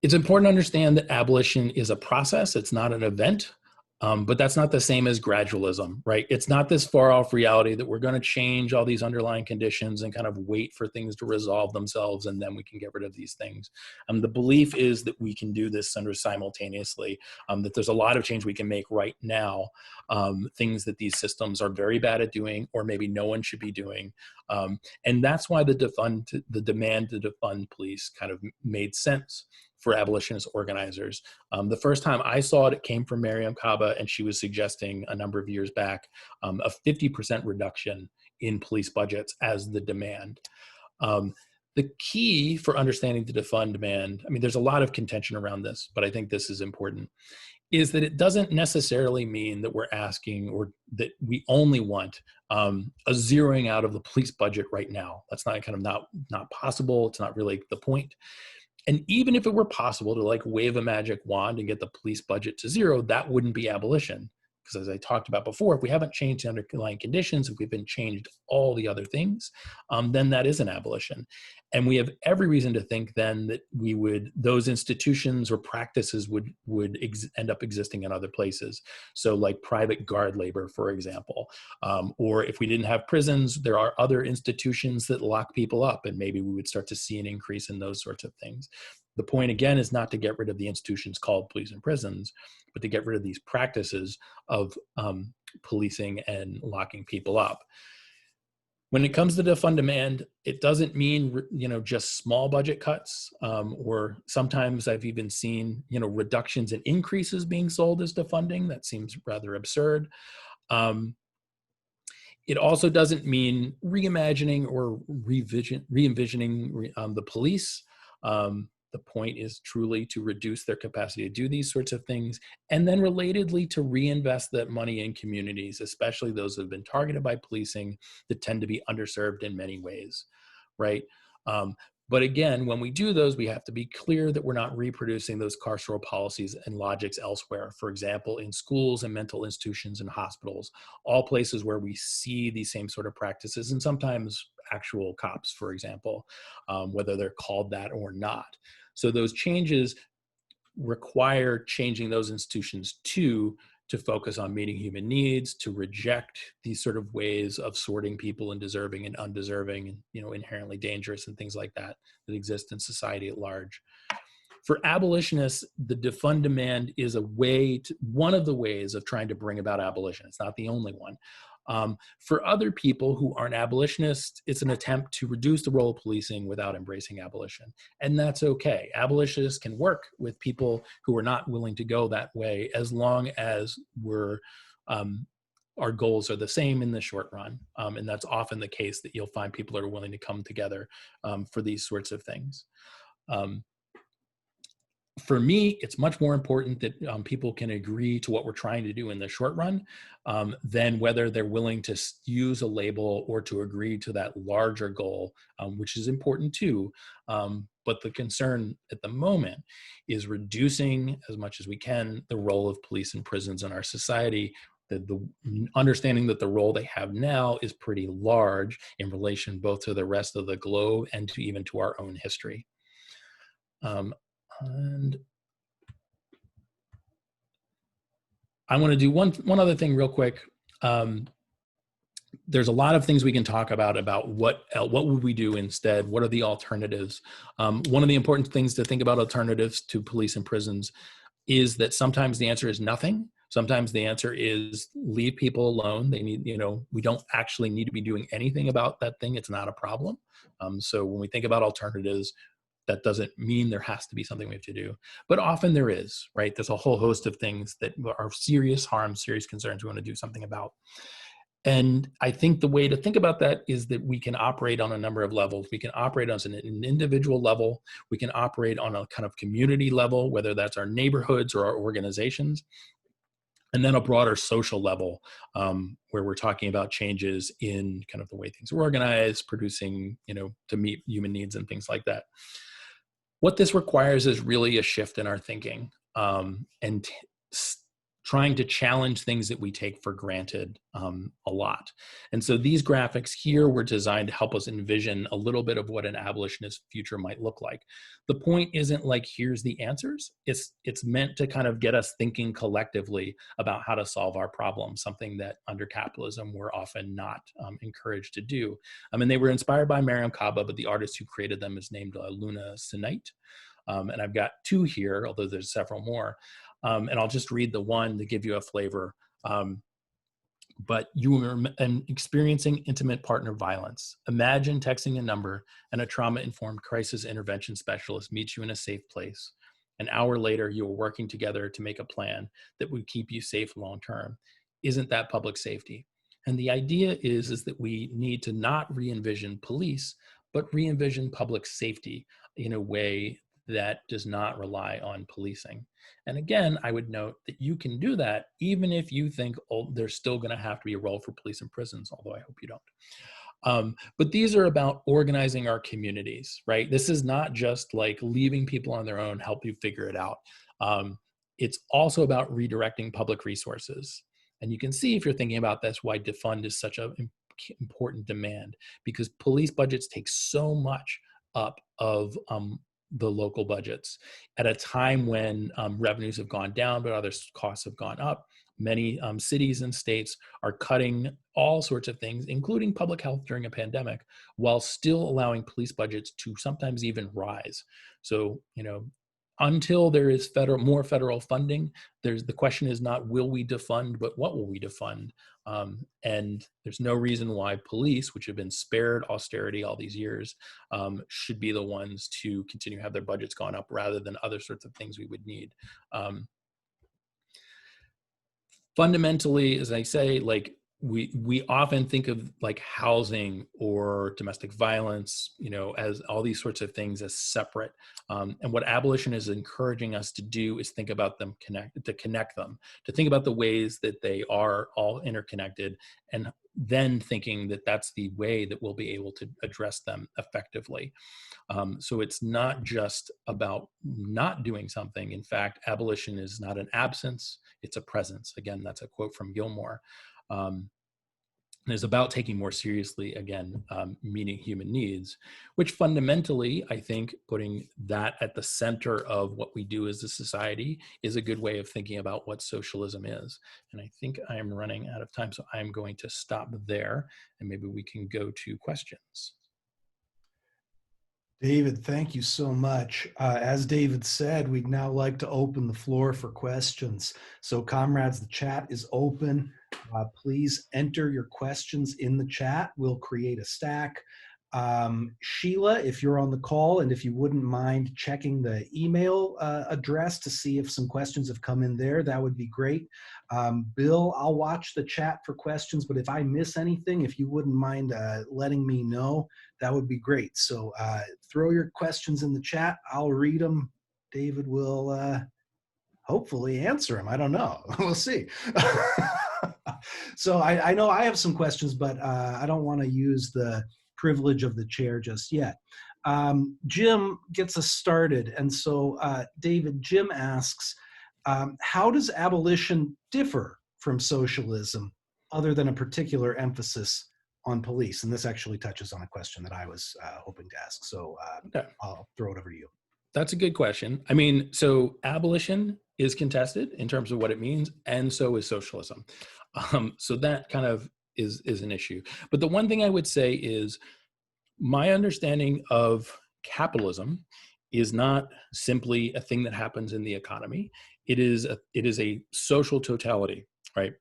Speaker 2: It's important to understand that abolition is a process. It's not an event, but that's not the same as gradualism, right? It's not this far off reality that we're going to change all these underlying conditions and kind of wait for things to resolve themselves and then we can get rid of these things. The belief is that we can do this simultaneously, that there's a lot of change we can make right now, things that these systems are very bad at doing or maybe no one should be doing. And that's why the demand to defund police kind of made sense for abolitionist organizers. The first time I saw it, it came from Mariame Kaba, and she was suggesting a number of years back a 50% reduction in police budgets as the demand. The key for understanding the defund demand, I mean, there's a lot of contention around this, but I think this is important, is that it doesn't necessarily mean that we're asking or that we only want a zeroing out of the police budget right now. That's not possible. It's not really the point. And even if it were possible to like wave a magic wand and get the police budget to zero, that wouldn't be abolition. Because as I talked about before, if we haven't changed the underlying conditions, if we've been changed all the other things, then that is an abolition. And we have every reason to think then that those institutions or practices would end up existing in other places. So like private guard labor, for example, or if we didn't have prisons, there are other institutions that lock people up, and maybe we would start to see an increase in those sorts of things. The point, again, is not to get rid of the institutions called police and prisons, but to get rid of these practices of policing and locking people up. When it comes to defund demand, it doesn't mean, just small budget cuts, or sometimes I've even seen, reductions and increases being sold as defunding. That seems rather absurd. It also doesn't mean reimagining or re-envisioning the police. The point is truly to reduce their capacity to do these sorts of things, and then relatedly to reinvest that money in communities, especially those that have been targeted by policing that tend to be underserved in many ways, right? But again, when we do those, we have to be clear that we're not reproducing those carceral policies and logics elsewhere. For example, in schools and mental institutions and hospitals, all places where we see these same sort of practices, and sometimes actual cops, for example, whether they're called that or not. So those changes require changing those institutions to focus on meeting human needs, to reject these sort of ways of sorting people in deserving and undeserving and inherently dangerous and things like that exist in society at large. For abolitionists, the defund demand is one of the ways of trying to bring about abolition. It's not the only one. For other people who aren't abolitionists, it's an attempt to reduce the role of policing without embracing abolition. And that's okay. Abolitionists can work with people who are not willing to go that way, as long as our goals are the same in the short run. And that's often the case, that you'll find people that are willing to come together for these sorts of things. For me, it's much more important that people can agree to what we're trying to do in the short run than whether they're willing to use a label or to agree to that larger goal, which is important too. But the concern at the moment is reducing as much as we can the role of police and prisons in our society. The understanding that the role they have now is pretty large in relation both to the rest of the globe and to even to our own history. And I want to do one other thing real quick. There's a lot of things we can talk about what would we do instead? What are the alternatives? One of the important things to think about alternatives to police and prisons is that sometimes the answer is nothing. Sometimes the answer is leave people alone. They need, we don't actually need to be doing anything about that thing. It's not a problem. So when we think about alternatives, that doesn't mean there has to be something we have to do, but often there is, right? There's a whole host of things that are serious harm, serious concerns we want to do something about. And I think the way to think about that is that we can operate on a number of levels. We can operate on an individual level. We can operate on a kind of community level, whether that's our neighborhoods or our organizations. And then a broader social level, where we're talking about changes in kind of the way things are organized, producing, to meet human needs and things like that. What this requires is really a shift in our thinking, and trying to challenge things that we take for granted a lot. And so these graphics here were designed to help us envision a little bit of what an abolitionist future might look like. The point isn't like, here's the answers. It's meant to kind of get us thinking collectively about how to solve our problems, something that under capitalism we're often not encouraged to do. I mean, they were inspired by Mariam Kaba, but the artist who created them is named Luna Sinait. And I've got two here, although there's several more. And I'll just read the one to give you a flavor. But you are experiencing intimate partner violence. Imagine texting a number and a trauma-informed crisis intervention specialist meets you in a safe place. An hour later, you are working together to make a plan that would keep you safe long-term. Isn't that public safety? And the idea is that we need to not re-envision police, but re-envision public safety in a way that does not rely on policing. And again, I would note that you can do that even if you think, oh, there's still going to have to be a role for police and prisons, although I hope you don't. But these are about organizing our communities, right? This is not just like leaving people on their own, help you figure it out. It's also about redirecting public resources. And you can see, if you're thinking about this, why defund is such an important demand, because police budgets take so much up of the local budgets at a time when revenues have gone down, but other costs have gone up. Many cities and states are cutting all sorts of things, including public health during a pandemic, while still allowing police budgets to sometimes even rise. So, until there is more federal funding, the question is not will we defund, but what will we defund? And there's no reason why police, which have been spared austerity all these years, should be the ones to continue to have their budgets gone up rather than other sorts of things we would need. Fundamentally, as I say, like we often think of like housing or domestic violence, as all these sorts of things as separate. And what abolition is encouraging us to do is think about them, connect them, to think about the ways that they are all interconnected, and then thinking that that's the way that we'll be able to address them effectively. So it's not just about not doing something. In fact, abolition is not an absence, it's a presence. Again, that's a quote from Gilmore. And is about taking more seriously, again, meeting human needs, which fundamentally, I think, putting that at the center of what we do as a society is a good way of thinking about what socialism is. And I think I am running out of time, so I'm going to stop there, and maybe we can go to questions.
Speaker 1: David, thank you so much. As David said, we'd now like to open the floor for questions. So comrades, the chat is open. Please enter your questions in the chat. We'll create a stack. Sheila, if you're on the call, and if you wouldn't mind checking the email address to see if some questions have come in there, that would be great. Bill, I'll watch the chat for questions, but if I miss anything, if you wouldn't mind letting me know, that would be great. So throw your questions in the chat. I'll read them. David will hopefully answer them. I don't know. We'll see. So I know I have some questions, but I don't want to use the privilege of the chair just yet. Jim gets us started. And so David, Jim asks, how does abolition differ from socialism other than a particular emphasis on police? And this actually touches on a question that I was hoping to ask. So okay. I'll throw it over to you.
Speaker 2: That's a good question. I mean, so abolition is contested in terms of what it means, and so is socialism. So that kind of is an issue. But the one thing I would say is my understanding of capitalism is not simply a thing that happens in the economy. It is a social totality, right?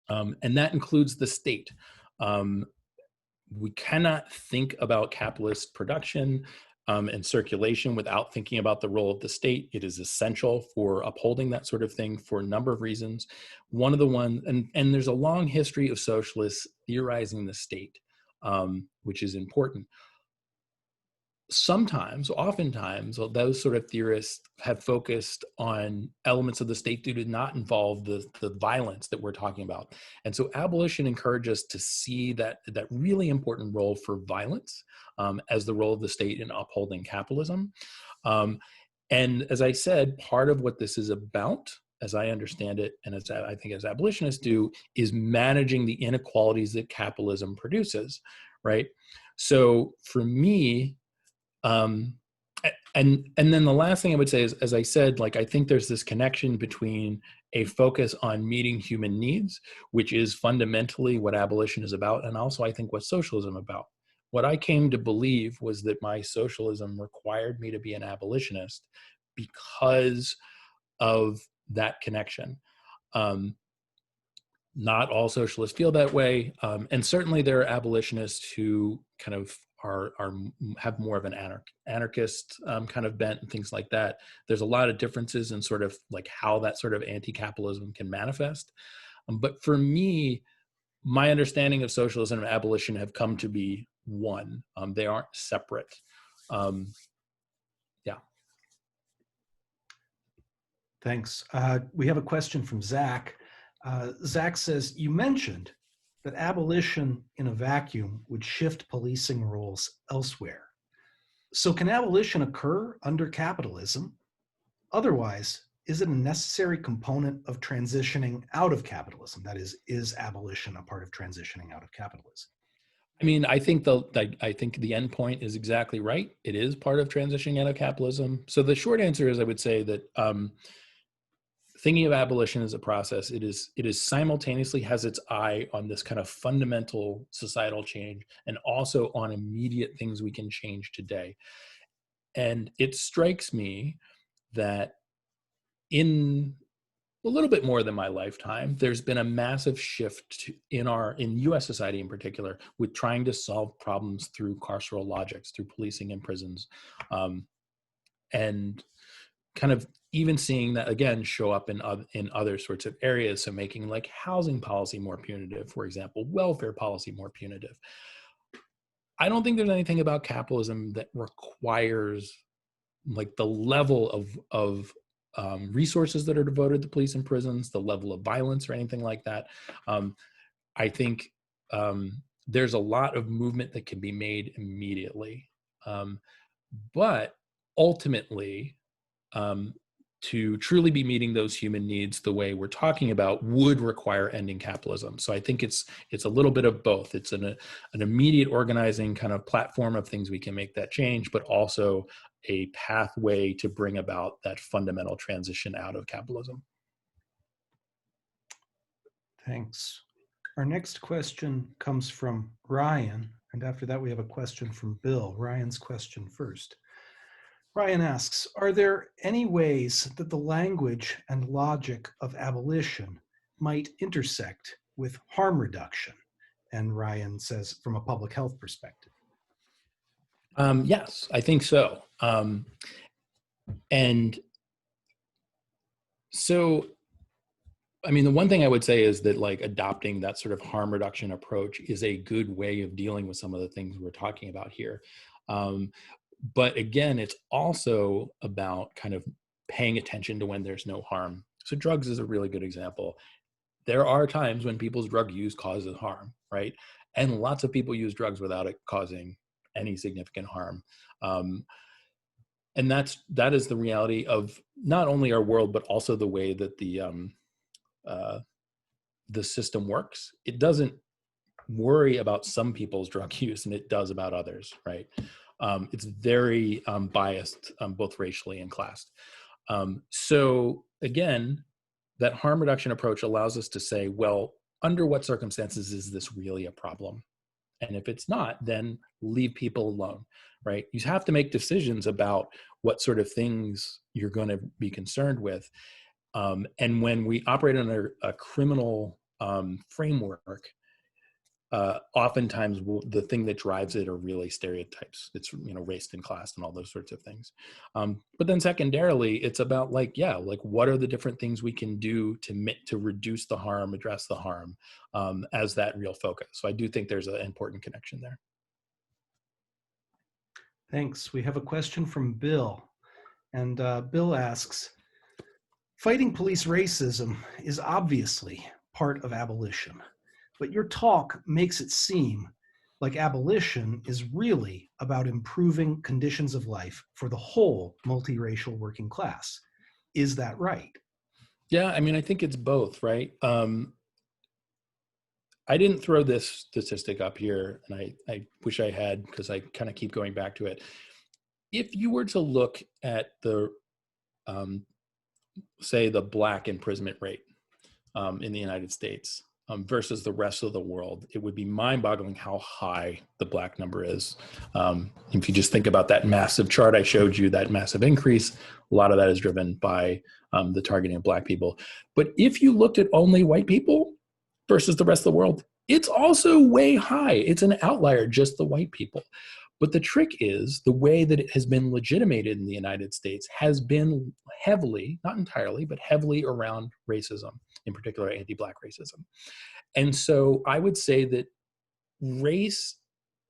Speaker 2: And that includes the state. We cannot think about capitalist production and circulation without thinking about the role of the state. It is essential for upholding that sort of thing for a number of reasons. One of the ones, and there's a long history of socialists theorizing the state, which is important. Oftentimes, those sort of theorists have focused on elements of the state that do not involve the violence that we're talking about. And so abolition encourages us to see that really important role for violence as the role of the state in upholding capitalism. And as I said, part of what this is about, as I understand it, and as I think as abolitionists do, is managing the inequalities that capitalism produces, right? So for me, and then the last thing I would say is, as I said, like I think there's this connection between a focus on meeting human needs, which is fundamentally what abolition is about, and also I think what socialism is about. What I came to believe was that my socialism required me to be an abolitionist because of that connection. Not all socialists feel that way, and certainly there are abolitionists who kind of have more of an anarchist kind of bent and things like that. There's a lot of differences in sort of like how that sort of anti-capitalism can manifest. But for me, my understanding of socialism and abolition have come to be one. They aren't separate. Yeah.
Speaker 1: Thanks. We have a question from Zach. Zach says, you mentioned that abolition in a vacuum would shift policing roles elsewhere. So can abolition occur under capitalism? Otherwise, is it a necessary component of transitioning out of capitalism? That is abolition a part of transitioning out of capitalism?
Speaker 2: I mean, I think the end point is exactly right. It is part of transitioning out of capitalism. So the short answer is, I would say that thinking of abolition as a process, it is simultaneously has its eye on this kind of fundamental societal change and also on immediate things we can change today. And it strikes me that in a little bit more than my lifetime, there's been a massive shift in U.S. society in particular, with trying to solve problems through carceral logics, through policing and prisons, and kind of even seeing that again show up in other sorts of areas. So making like housing policy more punitive, for example, welfare policy more punitive. I don't think there's anything about capitalism that requires like the level of resources that are devoted to police and prisons, the level of violence or anything like that. I think there's a lot of movement that can be made immediately. But ultimately, to truly be meeting those human needs the way we're talking about would require ending capitalism. So I think it's a little bit of both. It's an immediate organizing kind of platform of things we can make that change, but also a pathway to bring about that fundamental transition out of capitalism.
Speaker 1: Thanks. Our next question comes from Ryan, and after that we have a question from Bill. Ryan's question first. Ryan asks, are there any ways that the language and logic of abolition might intersect with harm reduction? And Ryan says, from a public health perspective.
Speaker 2: Yes, I think so. And so, I mean, the one thing I would say is that like adopting that sort of harm reduction approach is a good way of dealing with some of the things we're talking about here. But again, it's also about kind of paying attention to when there's no harm. So drugs is a really good example. There are times when people's drug use causes harm, right? And lots of people use drugs without it causing any significant harm. And that is the reality of not only our world, but also the way that the system works. It doesn't worry about some people's drug use, and it does about others, right? It's very biased, both racially and classed. So again, that harm reduction approach allows us to say, well, under what circumstances is this really a problem? And if it's not, then leave people alone, right? You have to make decisions about what sort of things you're going to be concerned with. And when we operate under a criminal framework, oftentimes the thing that drives it are really stereotypes. It's, race and class and all those sorts of things. But then secondarily, it's about like what are the different things we can do to reduce the harm, address the harm, as that real focus. So I do think there's an important connection there.
Speaker 1: Thanks. We have a question from Bill. And Bill asks, fighting police racism is obviously part of abolition, but your talk makes it seem like abolition is really about improving conditions of life for the whole multiracial working class. Is that right?
Speaker 2: Yeah, I mean, I think it's both, right? I didn't throw this statistic up here, and I wish I had, because I kind of keep going back to it. If you were to look at the, say, the Black imprisonment rate in the United States versus the rest of the world, it would be mind-boggling how high the Black number is. If you just think about that massive chart I showed you, that massive increase, a lot of that is driven by the targeting of Black people. But if you looked at only white people versus the rest of the world, it's also way high. It's an outlier, just the white people. But the trick is the way that it has been legitimated in the United States has been heavily, not entirely, but heavily around racism, in particular anti-Black racism. And so I would say that race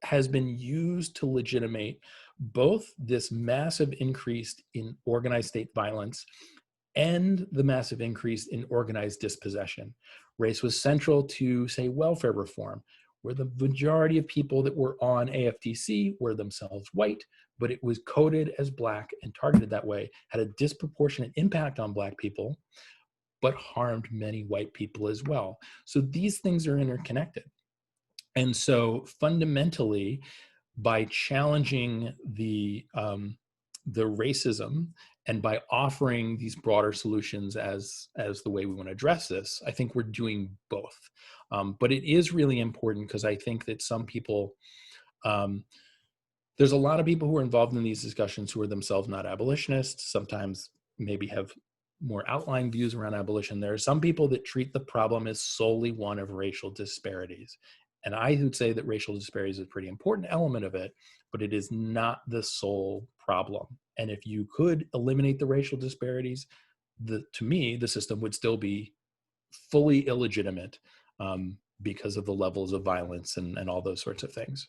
Speaker 2: has been used to legitimate both this massive increase in organized state violence and the massive increase in organized dispossession. Race was central to, say, welfare reform, where the majority of people that were on AFDC were themselves white, but it was coded as Black and targeted that way, had a disproportionate impact on Black people, but harmed many white people as well. So these things are interconnected. And so fundamentally, by challenging the racism and by offering these broader solutions as the way we want to address this, I think we're doing both. But it is really important because I think that some people, um, there's a lot of people who are involved in these discussions who are themselves not abolitionists, sometimes maybe have more outline views around abolition. There are some people that treat the problem as solely one of racial disparities. And I would say that racial disparities is a pretty important element of it, but it is not the sole problem. And if you could eliminate the racial disparities, to me, the system would still be fully illegitimate because of the levels of violence and all those sorts of things.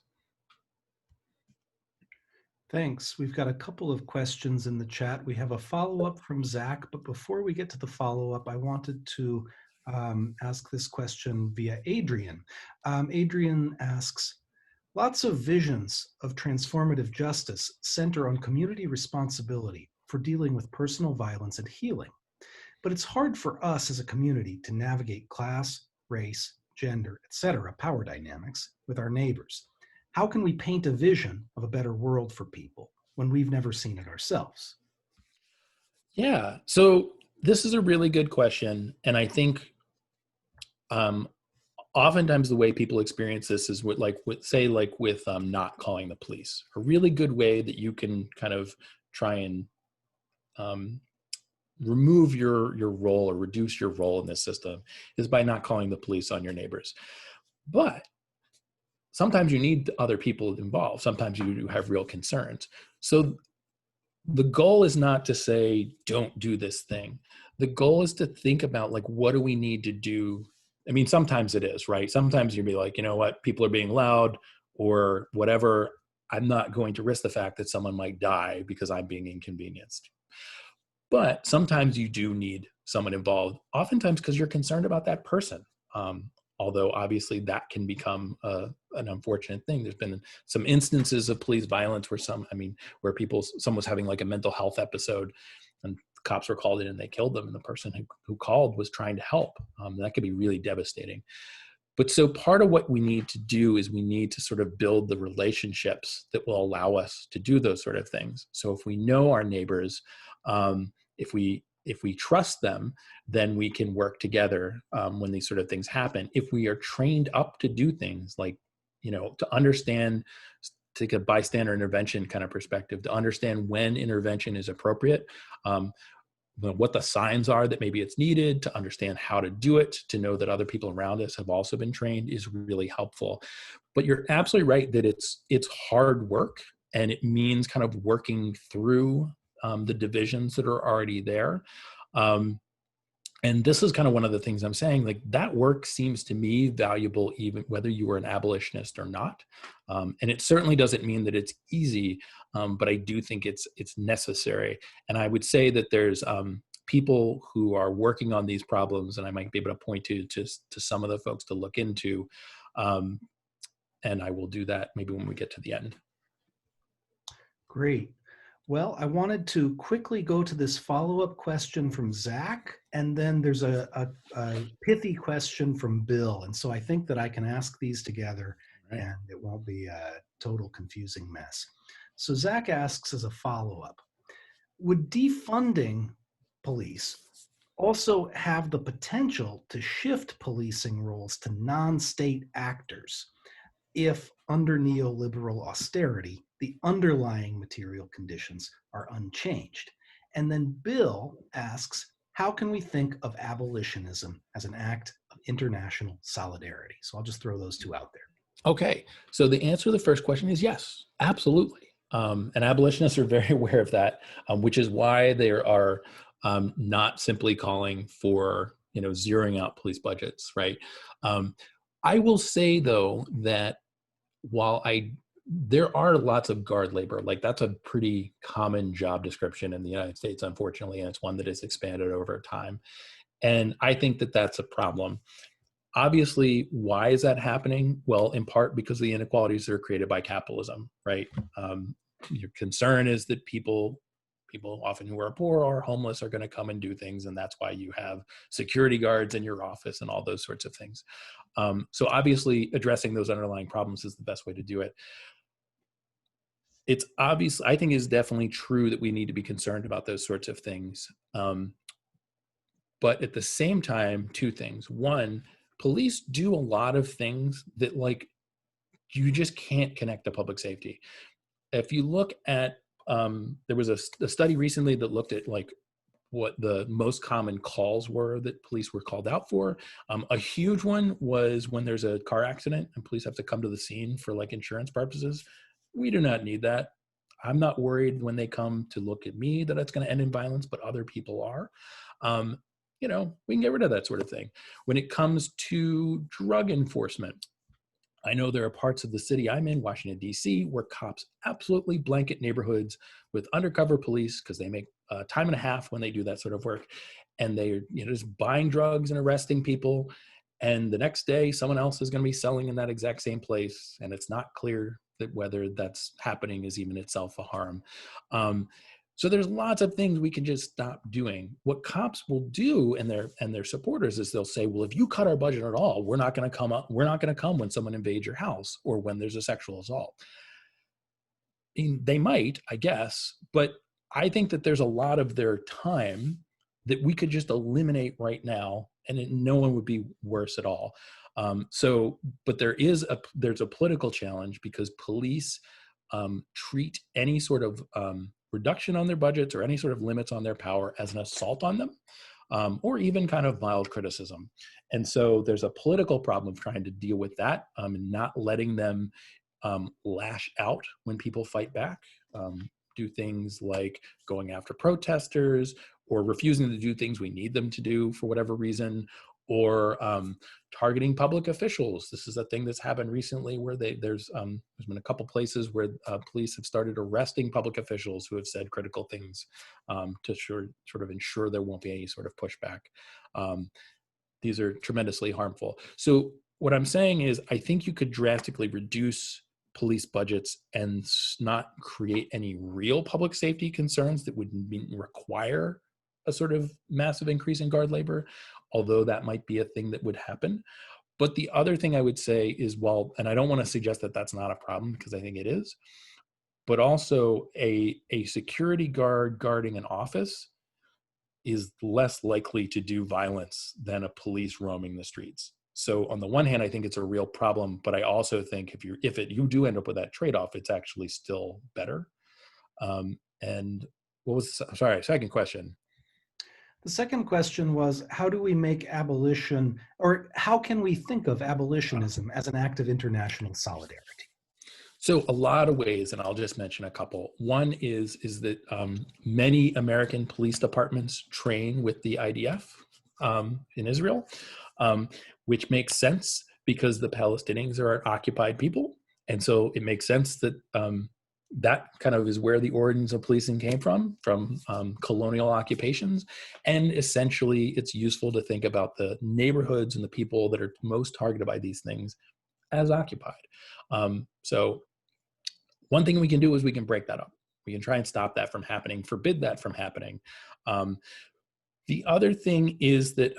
Speaker 1: Thanks. We've got a couple of questions in the chat. We have a follow-up from Zach, but before we get to the follow-up, I wanted to ask this question via Adrian. Adrian asks, lots of visions of transformative justice center on community responsibility for dealing with personal violence and healing. But it's hard for us as a community to navigate class, race, gender, etc., power dynamics with our neighbors. How can we paint a vision of a better world for people when we've never seen it ourselves?
Speaker 2: Yeah, so this is a really good question. And I think oftentimes the way people experience this is with not calling the police. A really good way that you can kind of try and remove your role or reduce your role in this system is by not calling the police on your neighbors. But sometimes you need other people involved. Sometimes you have real concerns. So the goal is not to say, don't do this thing. The goal is to think about, like, what do we need to do? I mean, sometimes it is, right? Sometimes you'll be like, you know what, people are being loud or whatever. I'm not going to risk the fact that someone might die because I'm being inconvenienced. But sometimes you do need someone involved, oftentimes because you're concerned about that person. Although obviously that can become an unfortunate thing. There's been some instances of police violence where someone was having like a mental health episode and cops were called in and they killed them. And the person who called was trying to help. That could be really devastating. But so part of what we need to do is we need to sort of build the relationships that will allow us to do those sort of things. So if we know our neighbors, if we trust them, then we can work together when these sort of things happen. If we are trained up to do things like, to understand, take a bystander intervention kind of perspective, to understand when intervention is appropriate, what the signs are that maybe it's needed, to understand how to do it, to know that other people around us have also been trained is really helpful. But you're absolutely right that it's hard work, and it means kind of working through the divisions that are already there. And this is kind of one of the things I'm saying, like that work seems to me valuable, even whether you were an abolitionist or not. And it certainly doesn't mean that it's easy, but I do think it's necessary. And I would say that there's people who are working on these problems, and I might be able to point to some of the folks to look into. And I will do that maybe when we get to the end.
Speaker 1: Great. Well, I wanted to quickly go to this follow-up question from Zach, and then there's a pithy question from Bill. And so I think that I can ask these together, right, and it won't be a total confusing mess. So Zach asks as a follow-up, would defunding police also have the potential to shift policing roles to non-state actors if, under neoliberal austerity, the underlying material conditions are unchanged? And then Bill asks, how can we think of abolitionism as an act of international solidarity? So I'll just throw those two out there.
Speaker 2: Okay, so the answer to the first question is yes, absolutely. And abolitionists are very aware of that, which is why they are not simply calling for zeroing out police budgets, right? I will say though that while there are lots of guard labor, like that's a pretty common job description in the United States, unfortunately, and it's one that has expanded over time. And I think that that's a problem. Obviously, why is that happening? Well, in part because of the inequalities that are created by capitalism, right? Your concern is that people People often who are poor or homeless are going to come and do things, and that's why you have security guards in your office and all those sorts of things. So obviously, addressing those underlying problems is the best way to do it. It's obvious, I think, is definitely true that we need to be concerned about those sorts of things. But at the same time, two things. One, police do a lot of things that, like, you just can't connect to public safety. If you look at, there was a study recently that looked at like what the most common calls were that police were called out for. A huge one was when there's a car accident and police have to come to the scene for like insurance purposes. We do not need that. I'm not worried when they come to look at me that it's going to end in violence, but other people are. We can get rid of that sort of thing. When it comes to drug enforcement, I know there are parts of the city I'm in, Washington, D.C., where cops absolutely blanket neighborhoods with undercover police because they make time and a half when they do that sort of work. And they're just buying drugs and arresting people. And the next day, someone else is going to be selling in that exact same place. And it's not clear that whether that's happening is even itself a harm. So there's lots of things we can just stop doing. What cops will do and their supporters is they'll say, well, if you cut our budget at all, we're not going to come up. We're not going to come when someone invades your house or when there's a sexual assault. They might, I guess, but I think that there's a lot of their time that we could just eliminate right now, and no one would be worse at all. But there's a political challenge because police treat any sort of reduction on their budgets or any sort of limits on their power as an assault on them, or even kind of mild criticism. And so there's a political problem of trying to deal with that and not letting them lash out when people fight back, do things like going after protesters or refusing to do things we need them to do for whatever reason, or targeting public officials. This is a thing that's happened recently where there's been a couple places where police have started arresting public officials who have said critical things to sort of ensure there won't be any sort of pushback. These are tremendously harmful. So what I'm saying is I think you could drastically reduce police budgets and not create any real public safety concerns that would require a sort of massive increase in guard labor, although that might be a thing that would happen. But the other thing I would say is, well, and I don't want to suggest that that's not a problem because I think it is, but also a security guard guarding an office is less likely to do violence than a police roaming the streets. So on the one hand, I think it's a real problem, but I also think if you do end up with that trade-off, it's actually still better. And what was, sorry, second question?
Speaker 1: The second question was, how do we make abolition, or how can we think of abolitionism as an act of international solidarity?
Speaker 2: So a lot of ways, and I'll just mention a couple. One is that many American police departments train with the IDF in Israel, which makes sense because the Palestinians are occupied people. And so it makes sense that that kind of is where the origins of policing came from colonial occupations. And essentially, it's useful to think about the neighborhoods and the people that are most targeted by these things as occupied. So one thing we can do is we can break that up. We can try and stop that from happening, forbid that from happening. The other thing is that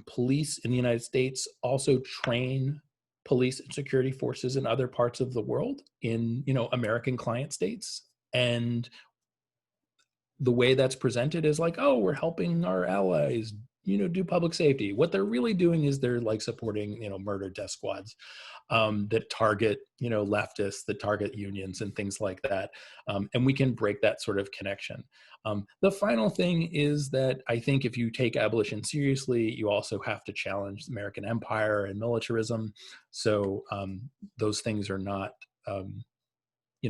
Speaker 2: police in the United States also train police and security forces in other parts of the world in, American client states. And the way that's presented is like, oh, we're helping our allies, do public safety. What they're really doing is they're like supporting, murder death squads that target, leftists, that target unions and things like that. And we can break that sort of connection. The final thing is that I think if you take abolition seriously, you also have to challenge the American empire and militarism. So those things are not,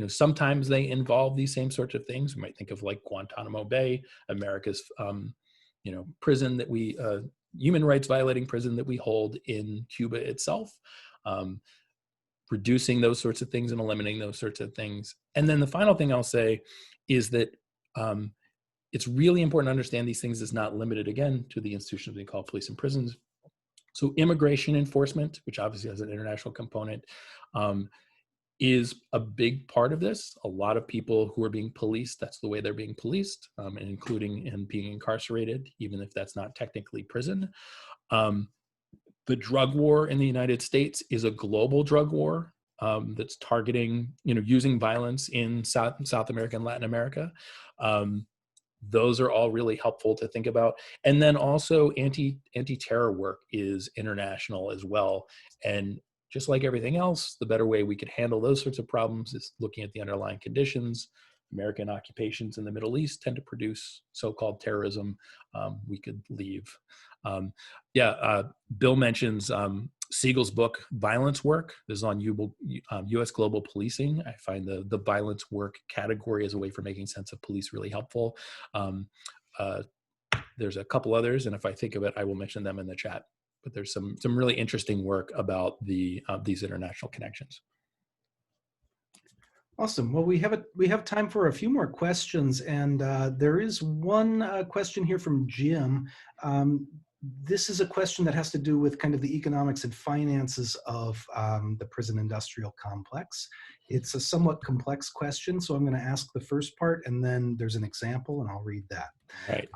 Speaker 2: sometimes they involve these same sorts of things. We might think of like Guantanamo Bay, America's, prison that we, human rights violating prison that we hold in Cuba itself. Reducing those sorts of things and eliminating those sorts of things. And then the final thing I'll say is that it's really important to understand these things is not limited, again, to the institutions we call police and prisons. So immigration enforcement, which obviously has an international component, is a big part of this. A lot of people who are being policed, that's the way they're being policed, and including in being incarcerated, even if that's not technically prison. The drug war in the United States is a global drug war that's targeting, using violence in South America and Latin America. Those are all really helpful to think about. And then also anti-terror work is international as well. And just like everything else, the better way we could handle those sorts of problems is looking at the underlying conditions. American occupations in the Middle East tend to produce so-called terrorism. We could leave. Bill mentions Siegel's book, Violence Work. This is on U.S. global policing. I find the violence work category as a way for making sense of police really helpful. There's a couple others, and if I think of it, I will mention them in the chat. But there's some really interesting work about these international connections.
Speaker 1: Awesome. Well, we have time for a few more questions, and there is one question here from Jim. This is a question that has to do with kind of the economics and finances of the prison industrial complex. It's a somewhat complex question, so I'm going to ask the first part, and then there's an example, and I'll read that.
Speaker 2: Right.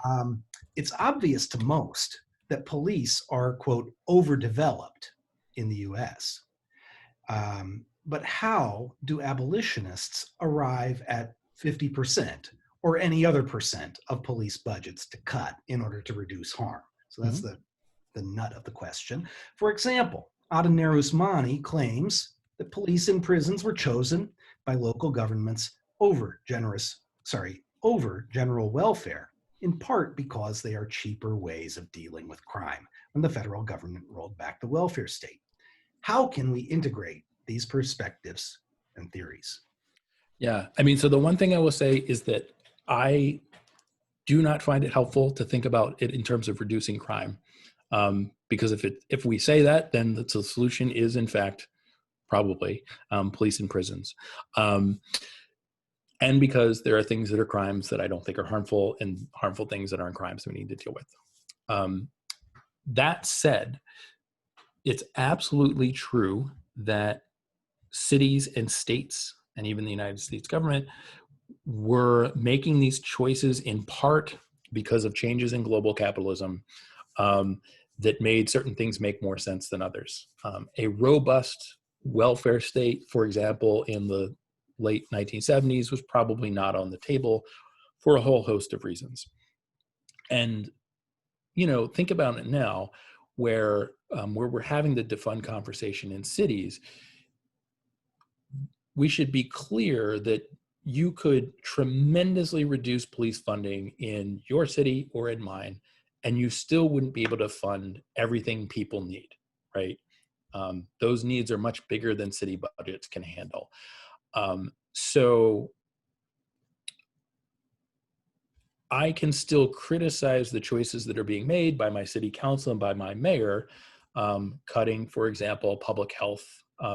Speaker 1: It's obvious to most that police are, quote, overdeveloped in the U.S. But how do abolitionists arrive at 50% or any other percent of police budgets to cut in order to reduce harm? So that's the nut of the question. For example, Adoniram Usmani claims that police in prisons were chosen by local governments over general welfare, in part because they are cheaper ways of dealing with crime when the federal government rolled back the welfare state. How can we integrate these perspectives and theories?
Speaker 2: Yeah, I mean, so the one thing I will say is that I do not find it helpful to think about it in terms of reducing crime, because if we say that, then the solution is in fact probably police and prisons, and because there are things that are crimes that I don't think are harmful, and harmful things that aren't crimes that we need to deal with. That said, it's absolutely true that cities and states, and even the United States government, were making these choices in part because of changes in global capitalism that made certain things make more sense than others. A robust welfare state, for example, in the late 1970s was probably not on the table for a whole host of reasons. And, think about it now, where we're having the defund conversation in cities. We should be clear that you could tremendously reduce police funding in your city or in mine, and you still wouldn't be able to fund everything people need, right? Those needs are much bigger than city budgets can handle. So I can still criticize the choices that are being made by my city council and by my mayor, cutting, for example, public health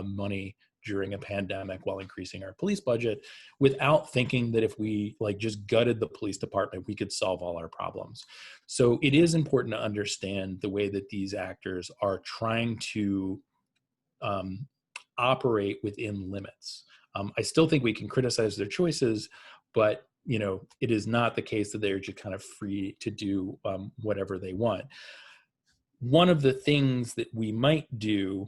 Speaker 2: money during a pandemic while increasing our police budget, without thinking that if we just gutted the police department, we could solve all our problems. So it is important to understand the way that these actors are trying to operate within limits. I still think we can criticize their choices, but it is not the case that they're just kind of free to do whatever they want. One of the things that we might do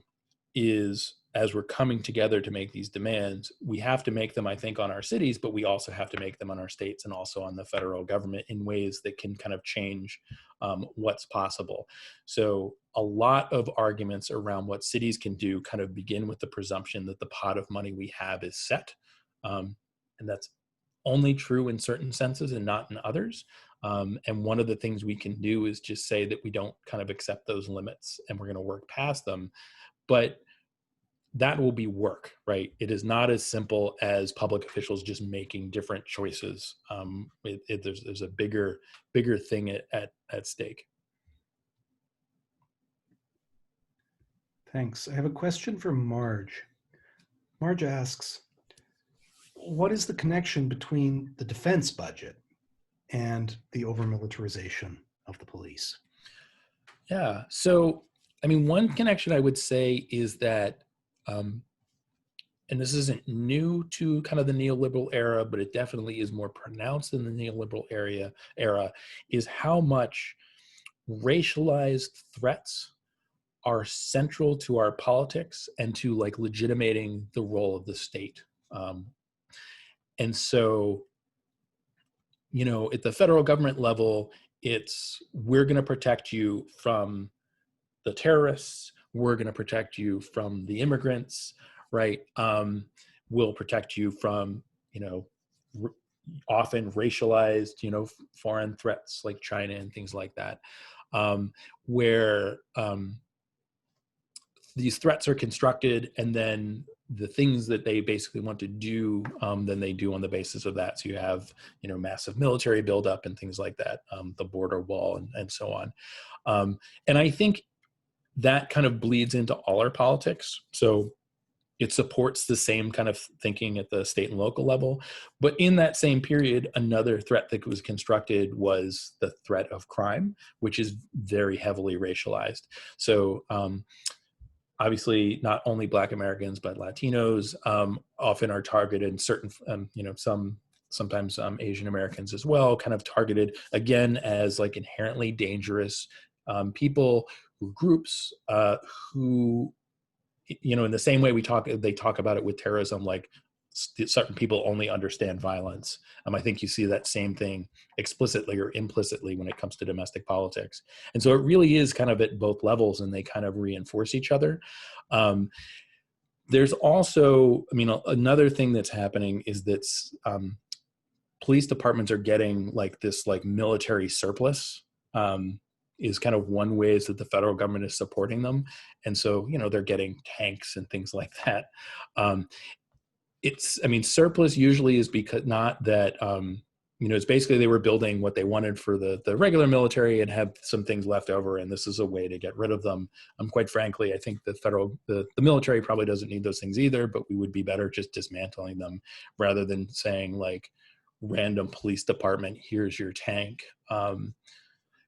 Speaker 2: is, as we're coming together to make these demands, we have to make them, I think, on our cities, but we also have to make them on our states and also on the federal government in ways that can kind of change what's possible. So a lot of arguments around what cities can do kind of begin with the presumption that the pot of money we have is set. And that's only true in certain senses and not in others. And one of the things we can do is just say that we don't kind of accept those limits and we're going to work past them. But that will be work, right? It is not as simple as public officials just making different choices. There's a bigger thing at stake.
Speaker 1: Thanks. I have a question from Marge. Marge asks, what is the connection between the defense budget and the over-militarization of the police?
Speaker 2: Yeah, so, I mean, one connection I would say is that, and this isn't new to kind of the neoliberal era, but it definitely is more pronounced in the neoliberal era, is how much racialized threats are central to our politics and to like legitimating the role of the state. And so, at the federal government level, it's we're going to protect you from the terrorists. We're going to protect you from the immigrants, right? We'll protect you from, often racialized, foreign threats like China and things like that, where these threats are constructed, and then the things that they basically want to do, then they do on the basis of that. So you have, massive military buildup and things like that, the border wall and so on. And I think that kind of bleeds into all our politics. So it supports the same kind of thinking at the state and local level. But in that same period, another threat that was constructed was the threat of crime, which is very heavily racialized. So obviously, not only Black Americans, but Latinos often are targeted, certain, sometimes Asian Americans as well, kind of targeted again as like inherently dangerous people, groups who, in the same way they talk about it with terrorism, like certain people only understand violence. I think you see that same thing explicitly or implicitly when it comes to domestic politics. And so it really is kind of at both levels, and they kind of reinforce each other. There's also, another thing that's happening is that police departments are getting like this like military surplus, is kind of one ways that the federal government is supporting them. And so, they're getting tanks and things like that. Surplus usually is because not that, it's basically they were building what they wanted for the regular military and have some things left over, and this is a way to get rid of them. Quite frankly, I think the military probably doesn't need those things either, but we would be better just dismantling them rather than saying like random police department, here's your tank.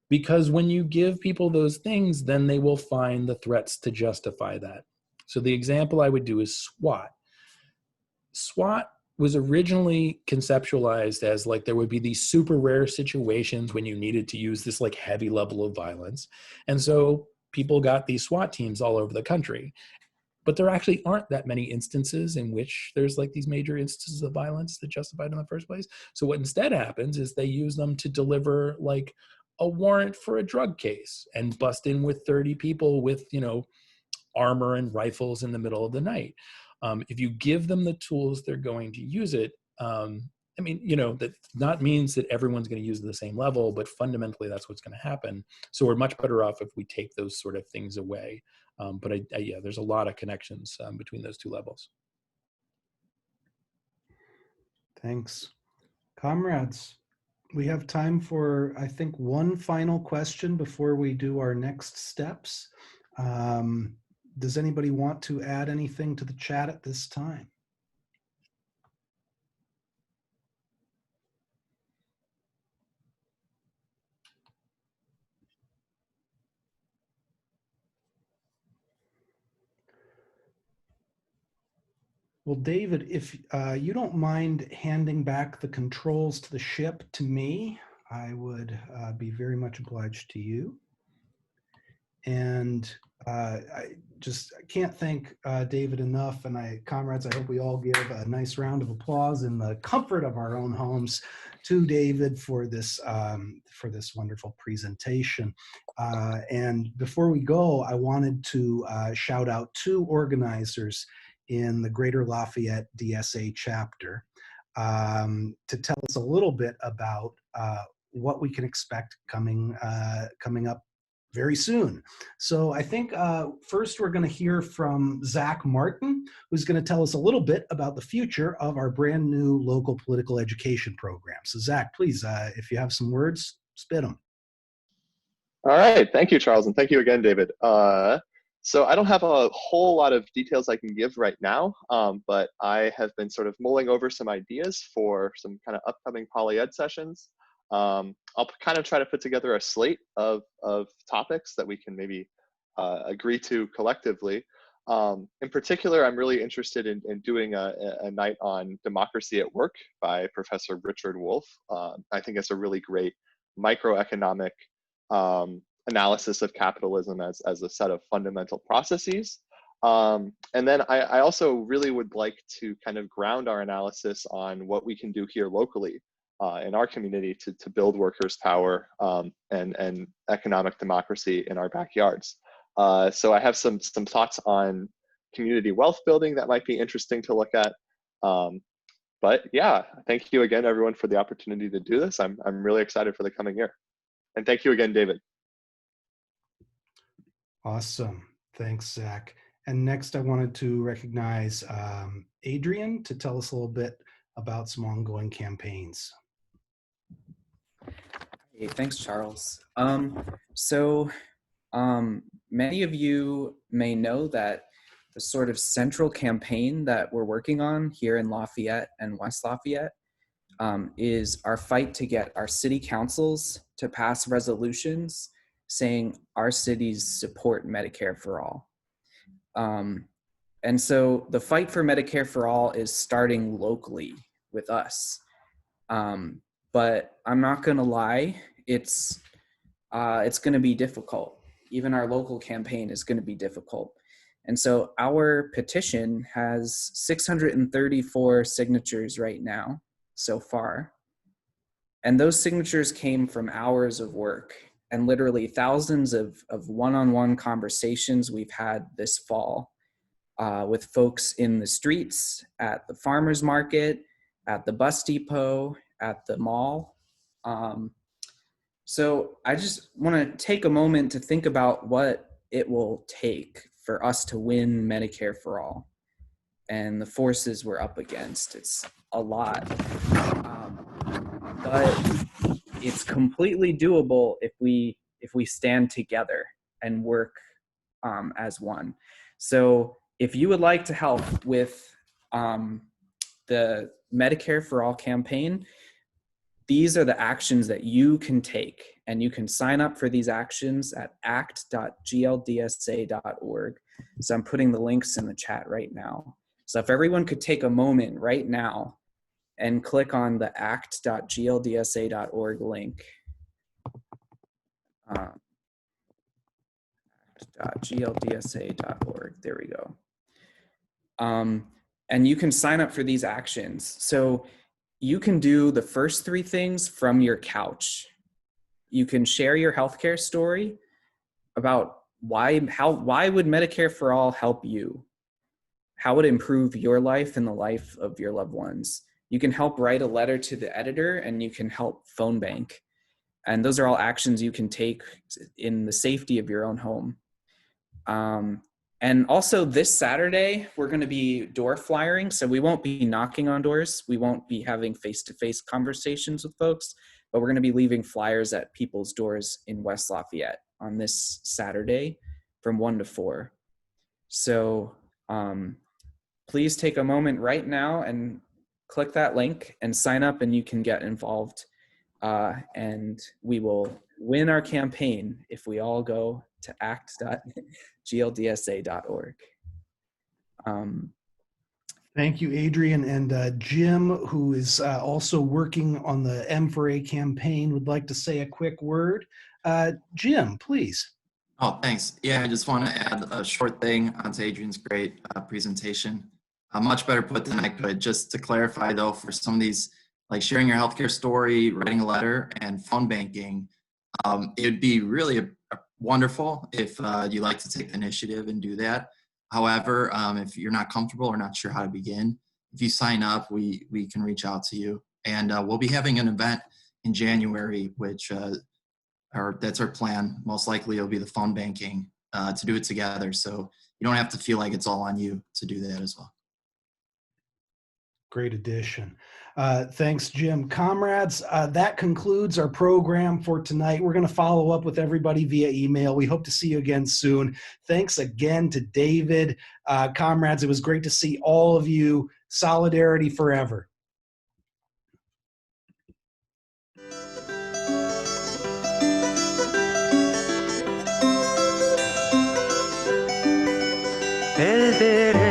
Speaker 2: Because when you give people those things, then they will find the threats to justify that. So the example I would do is SWAT. SWAT was originally conceptualized as like there would be these super rare situations when you needed to use this like heavy level of violence. And so people got these SWAT teams all over the country. But there actually aren't that many instances in which there's like these major instances of violence that justified in the first place. So what instead happens is they use them to deliver like a warrant for a drug case and bust in with 30 people with, armor and rifles in the middle of the night. If you give them the tools, they're going to use it. That not means that everyone's going to use it at the same level, but fundamentally that's what's going to happen. So we're much better off if we take those sort of things away. But there's a lot of connections between those two levels.
Speaker 1: Thanks. Comrades, we have time for, I think, one final question before we do our next steps. Does anybody want to add anything to the chat at this time? Well, David, if you don't mind handing back the controls to the ship to me, I would be very much obliged to you. And I can't thank David enough. And comrades, I hope we all give a nice round of applause in the comfort of our own homes to David for this wonderful presentation. And before we go, I wanted to shout out two organizers in the Greater Lafayette DSA chapter to tell us a little bit about what we can expect coming up very soon. So I think first we're going to hear from Zach Martin, who's going to tell us a little bit about the future of our brand new local political education program. So Zach, please, if you have some words, spit them.
Speaker 3: All right, thank you, Charles, and thank you again, David. So I don't have a whole lot of details I can give right now, but I have been sort of mulling over some ideas for some kind of upcoming poly-ed sessions. I'll kind of try to put together a slate of topics that we can maybe agree to collectively. In particular, I'm really interested in doing a night on democracy at work by Professor Richard Wolff. I think it's a really great microeconomic analysis of capitalism as a set of fundamental processes. And then I also really would like to kind of ground our analysis on what we can do here locally in our community to build workers' power and economic democracy in our backyards. So I have some thoughts on community wealth building that might be interesting to look at. But yeah, thank you again, everyone, for the opportunity to do this. I'm really excited for the coming year. And thank you again, David.
Speaker 1: Awesome. Thanks, Zach. And next I wanted to recognize Adrian to tell us a little bit about some ongoing campaigns.
Speaker 4: Hey, thanks, Charles. Many of you may know that the sort of central campaign that we're working on here in Lafayette and West Lafayette is our fight to get our city councils to pass resolutions saying our cities support Medicare for all. And so the fight for Medicare for all is starting locally with us. But I'm not gonna lie, it's gonna be difficult. Even our local campaign is gonna be difficult. And so our petition has 634 signatures right now so far. And those signatures came from hours of work and literally thousands of one-on-one conversations we've had this fall with folks in the streets, at the farmer's market, at the bus depot, at the mall. So I just want to take a moment to think about what it will take for us to win Medicare for all and the forces we're up against. It's a lot, but it's completely doable if we stand together and work as one. So if you would like to help with the Medicare for All campaign, these are the actions that you can take, and you can sign up for these actions at act.gldsa.org. So I'm putting the links in the chat right now. So if everyone could take a moment right now and click on the act.gldsa.org link. act.gldsa.org, there we go. And you can sign up for these actions. So you can do the first three things from your couch. You can share your healthcare story about why would Medicare for All help you? How would it improve your life and the life of your loved ones? You can help write a letter to the editor, and you can help phone bank. And those are all actions you can take in the safety of your own home. And also this Saturday, we're going to be door flyering. So we won't be knocking on doors. We won't be having face-to-face conversations with folks, but we're going to be leaving flyers at people's doors in West Lafayette on this Saturday from 1 to 4. So please take a moment right now and click that link and sign up, and you can get involved. And we will win our campaign if we all go to act.gldsa.org.
Speaker 1: Thank you, Adrian. And Jim, who is also working on the M4A campaign, would like to say a quick word. Jim, please.
Speaker 5: Oh, thanks. Yeah, I just want to add a short thing onto Adrian's great presentation. Much better put than I could. Just to clarify, though, for some of these, like sharing your healthcare story, writing a letter, and phone banking, it would be really wonderful if you like to take the initiative and do that. However, if you're not comfortable or not sure how to begin, if you sign up, we can reach out to you. And we'll be having an event in January, which that's our plan. Most likely it'll be the phone banking to do it together. So you don't have to feel like it's all on you to do that as well.
Speaker 1: Great addition. Thanks, Jim. Comrades, that concludes our program for tonight. We're going to follow up with everybody via email. We hope to see you again soon. Thanks again to David. Comrades, it was great to see all of you. Solidarity forever.
Speaker 6: el derecho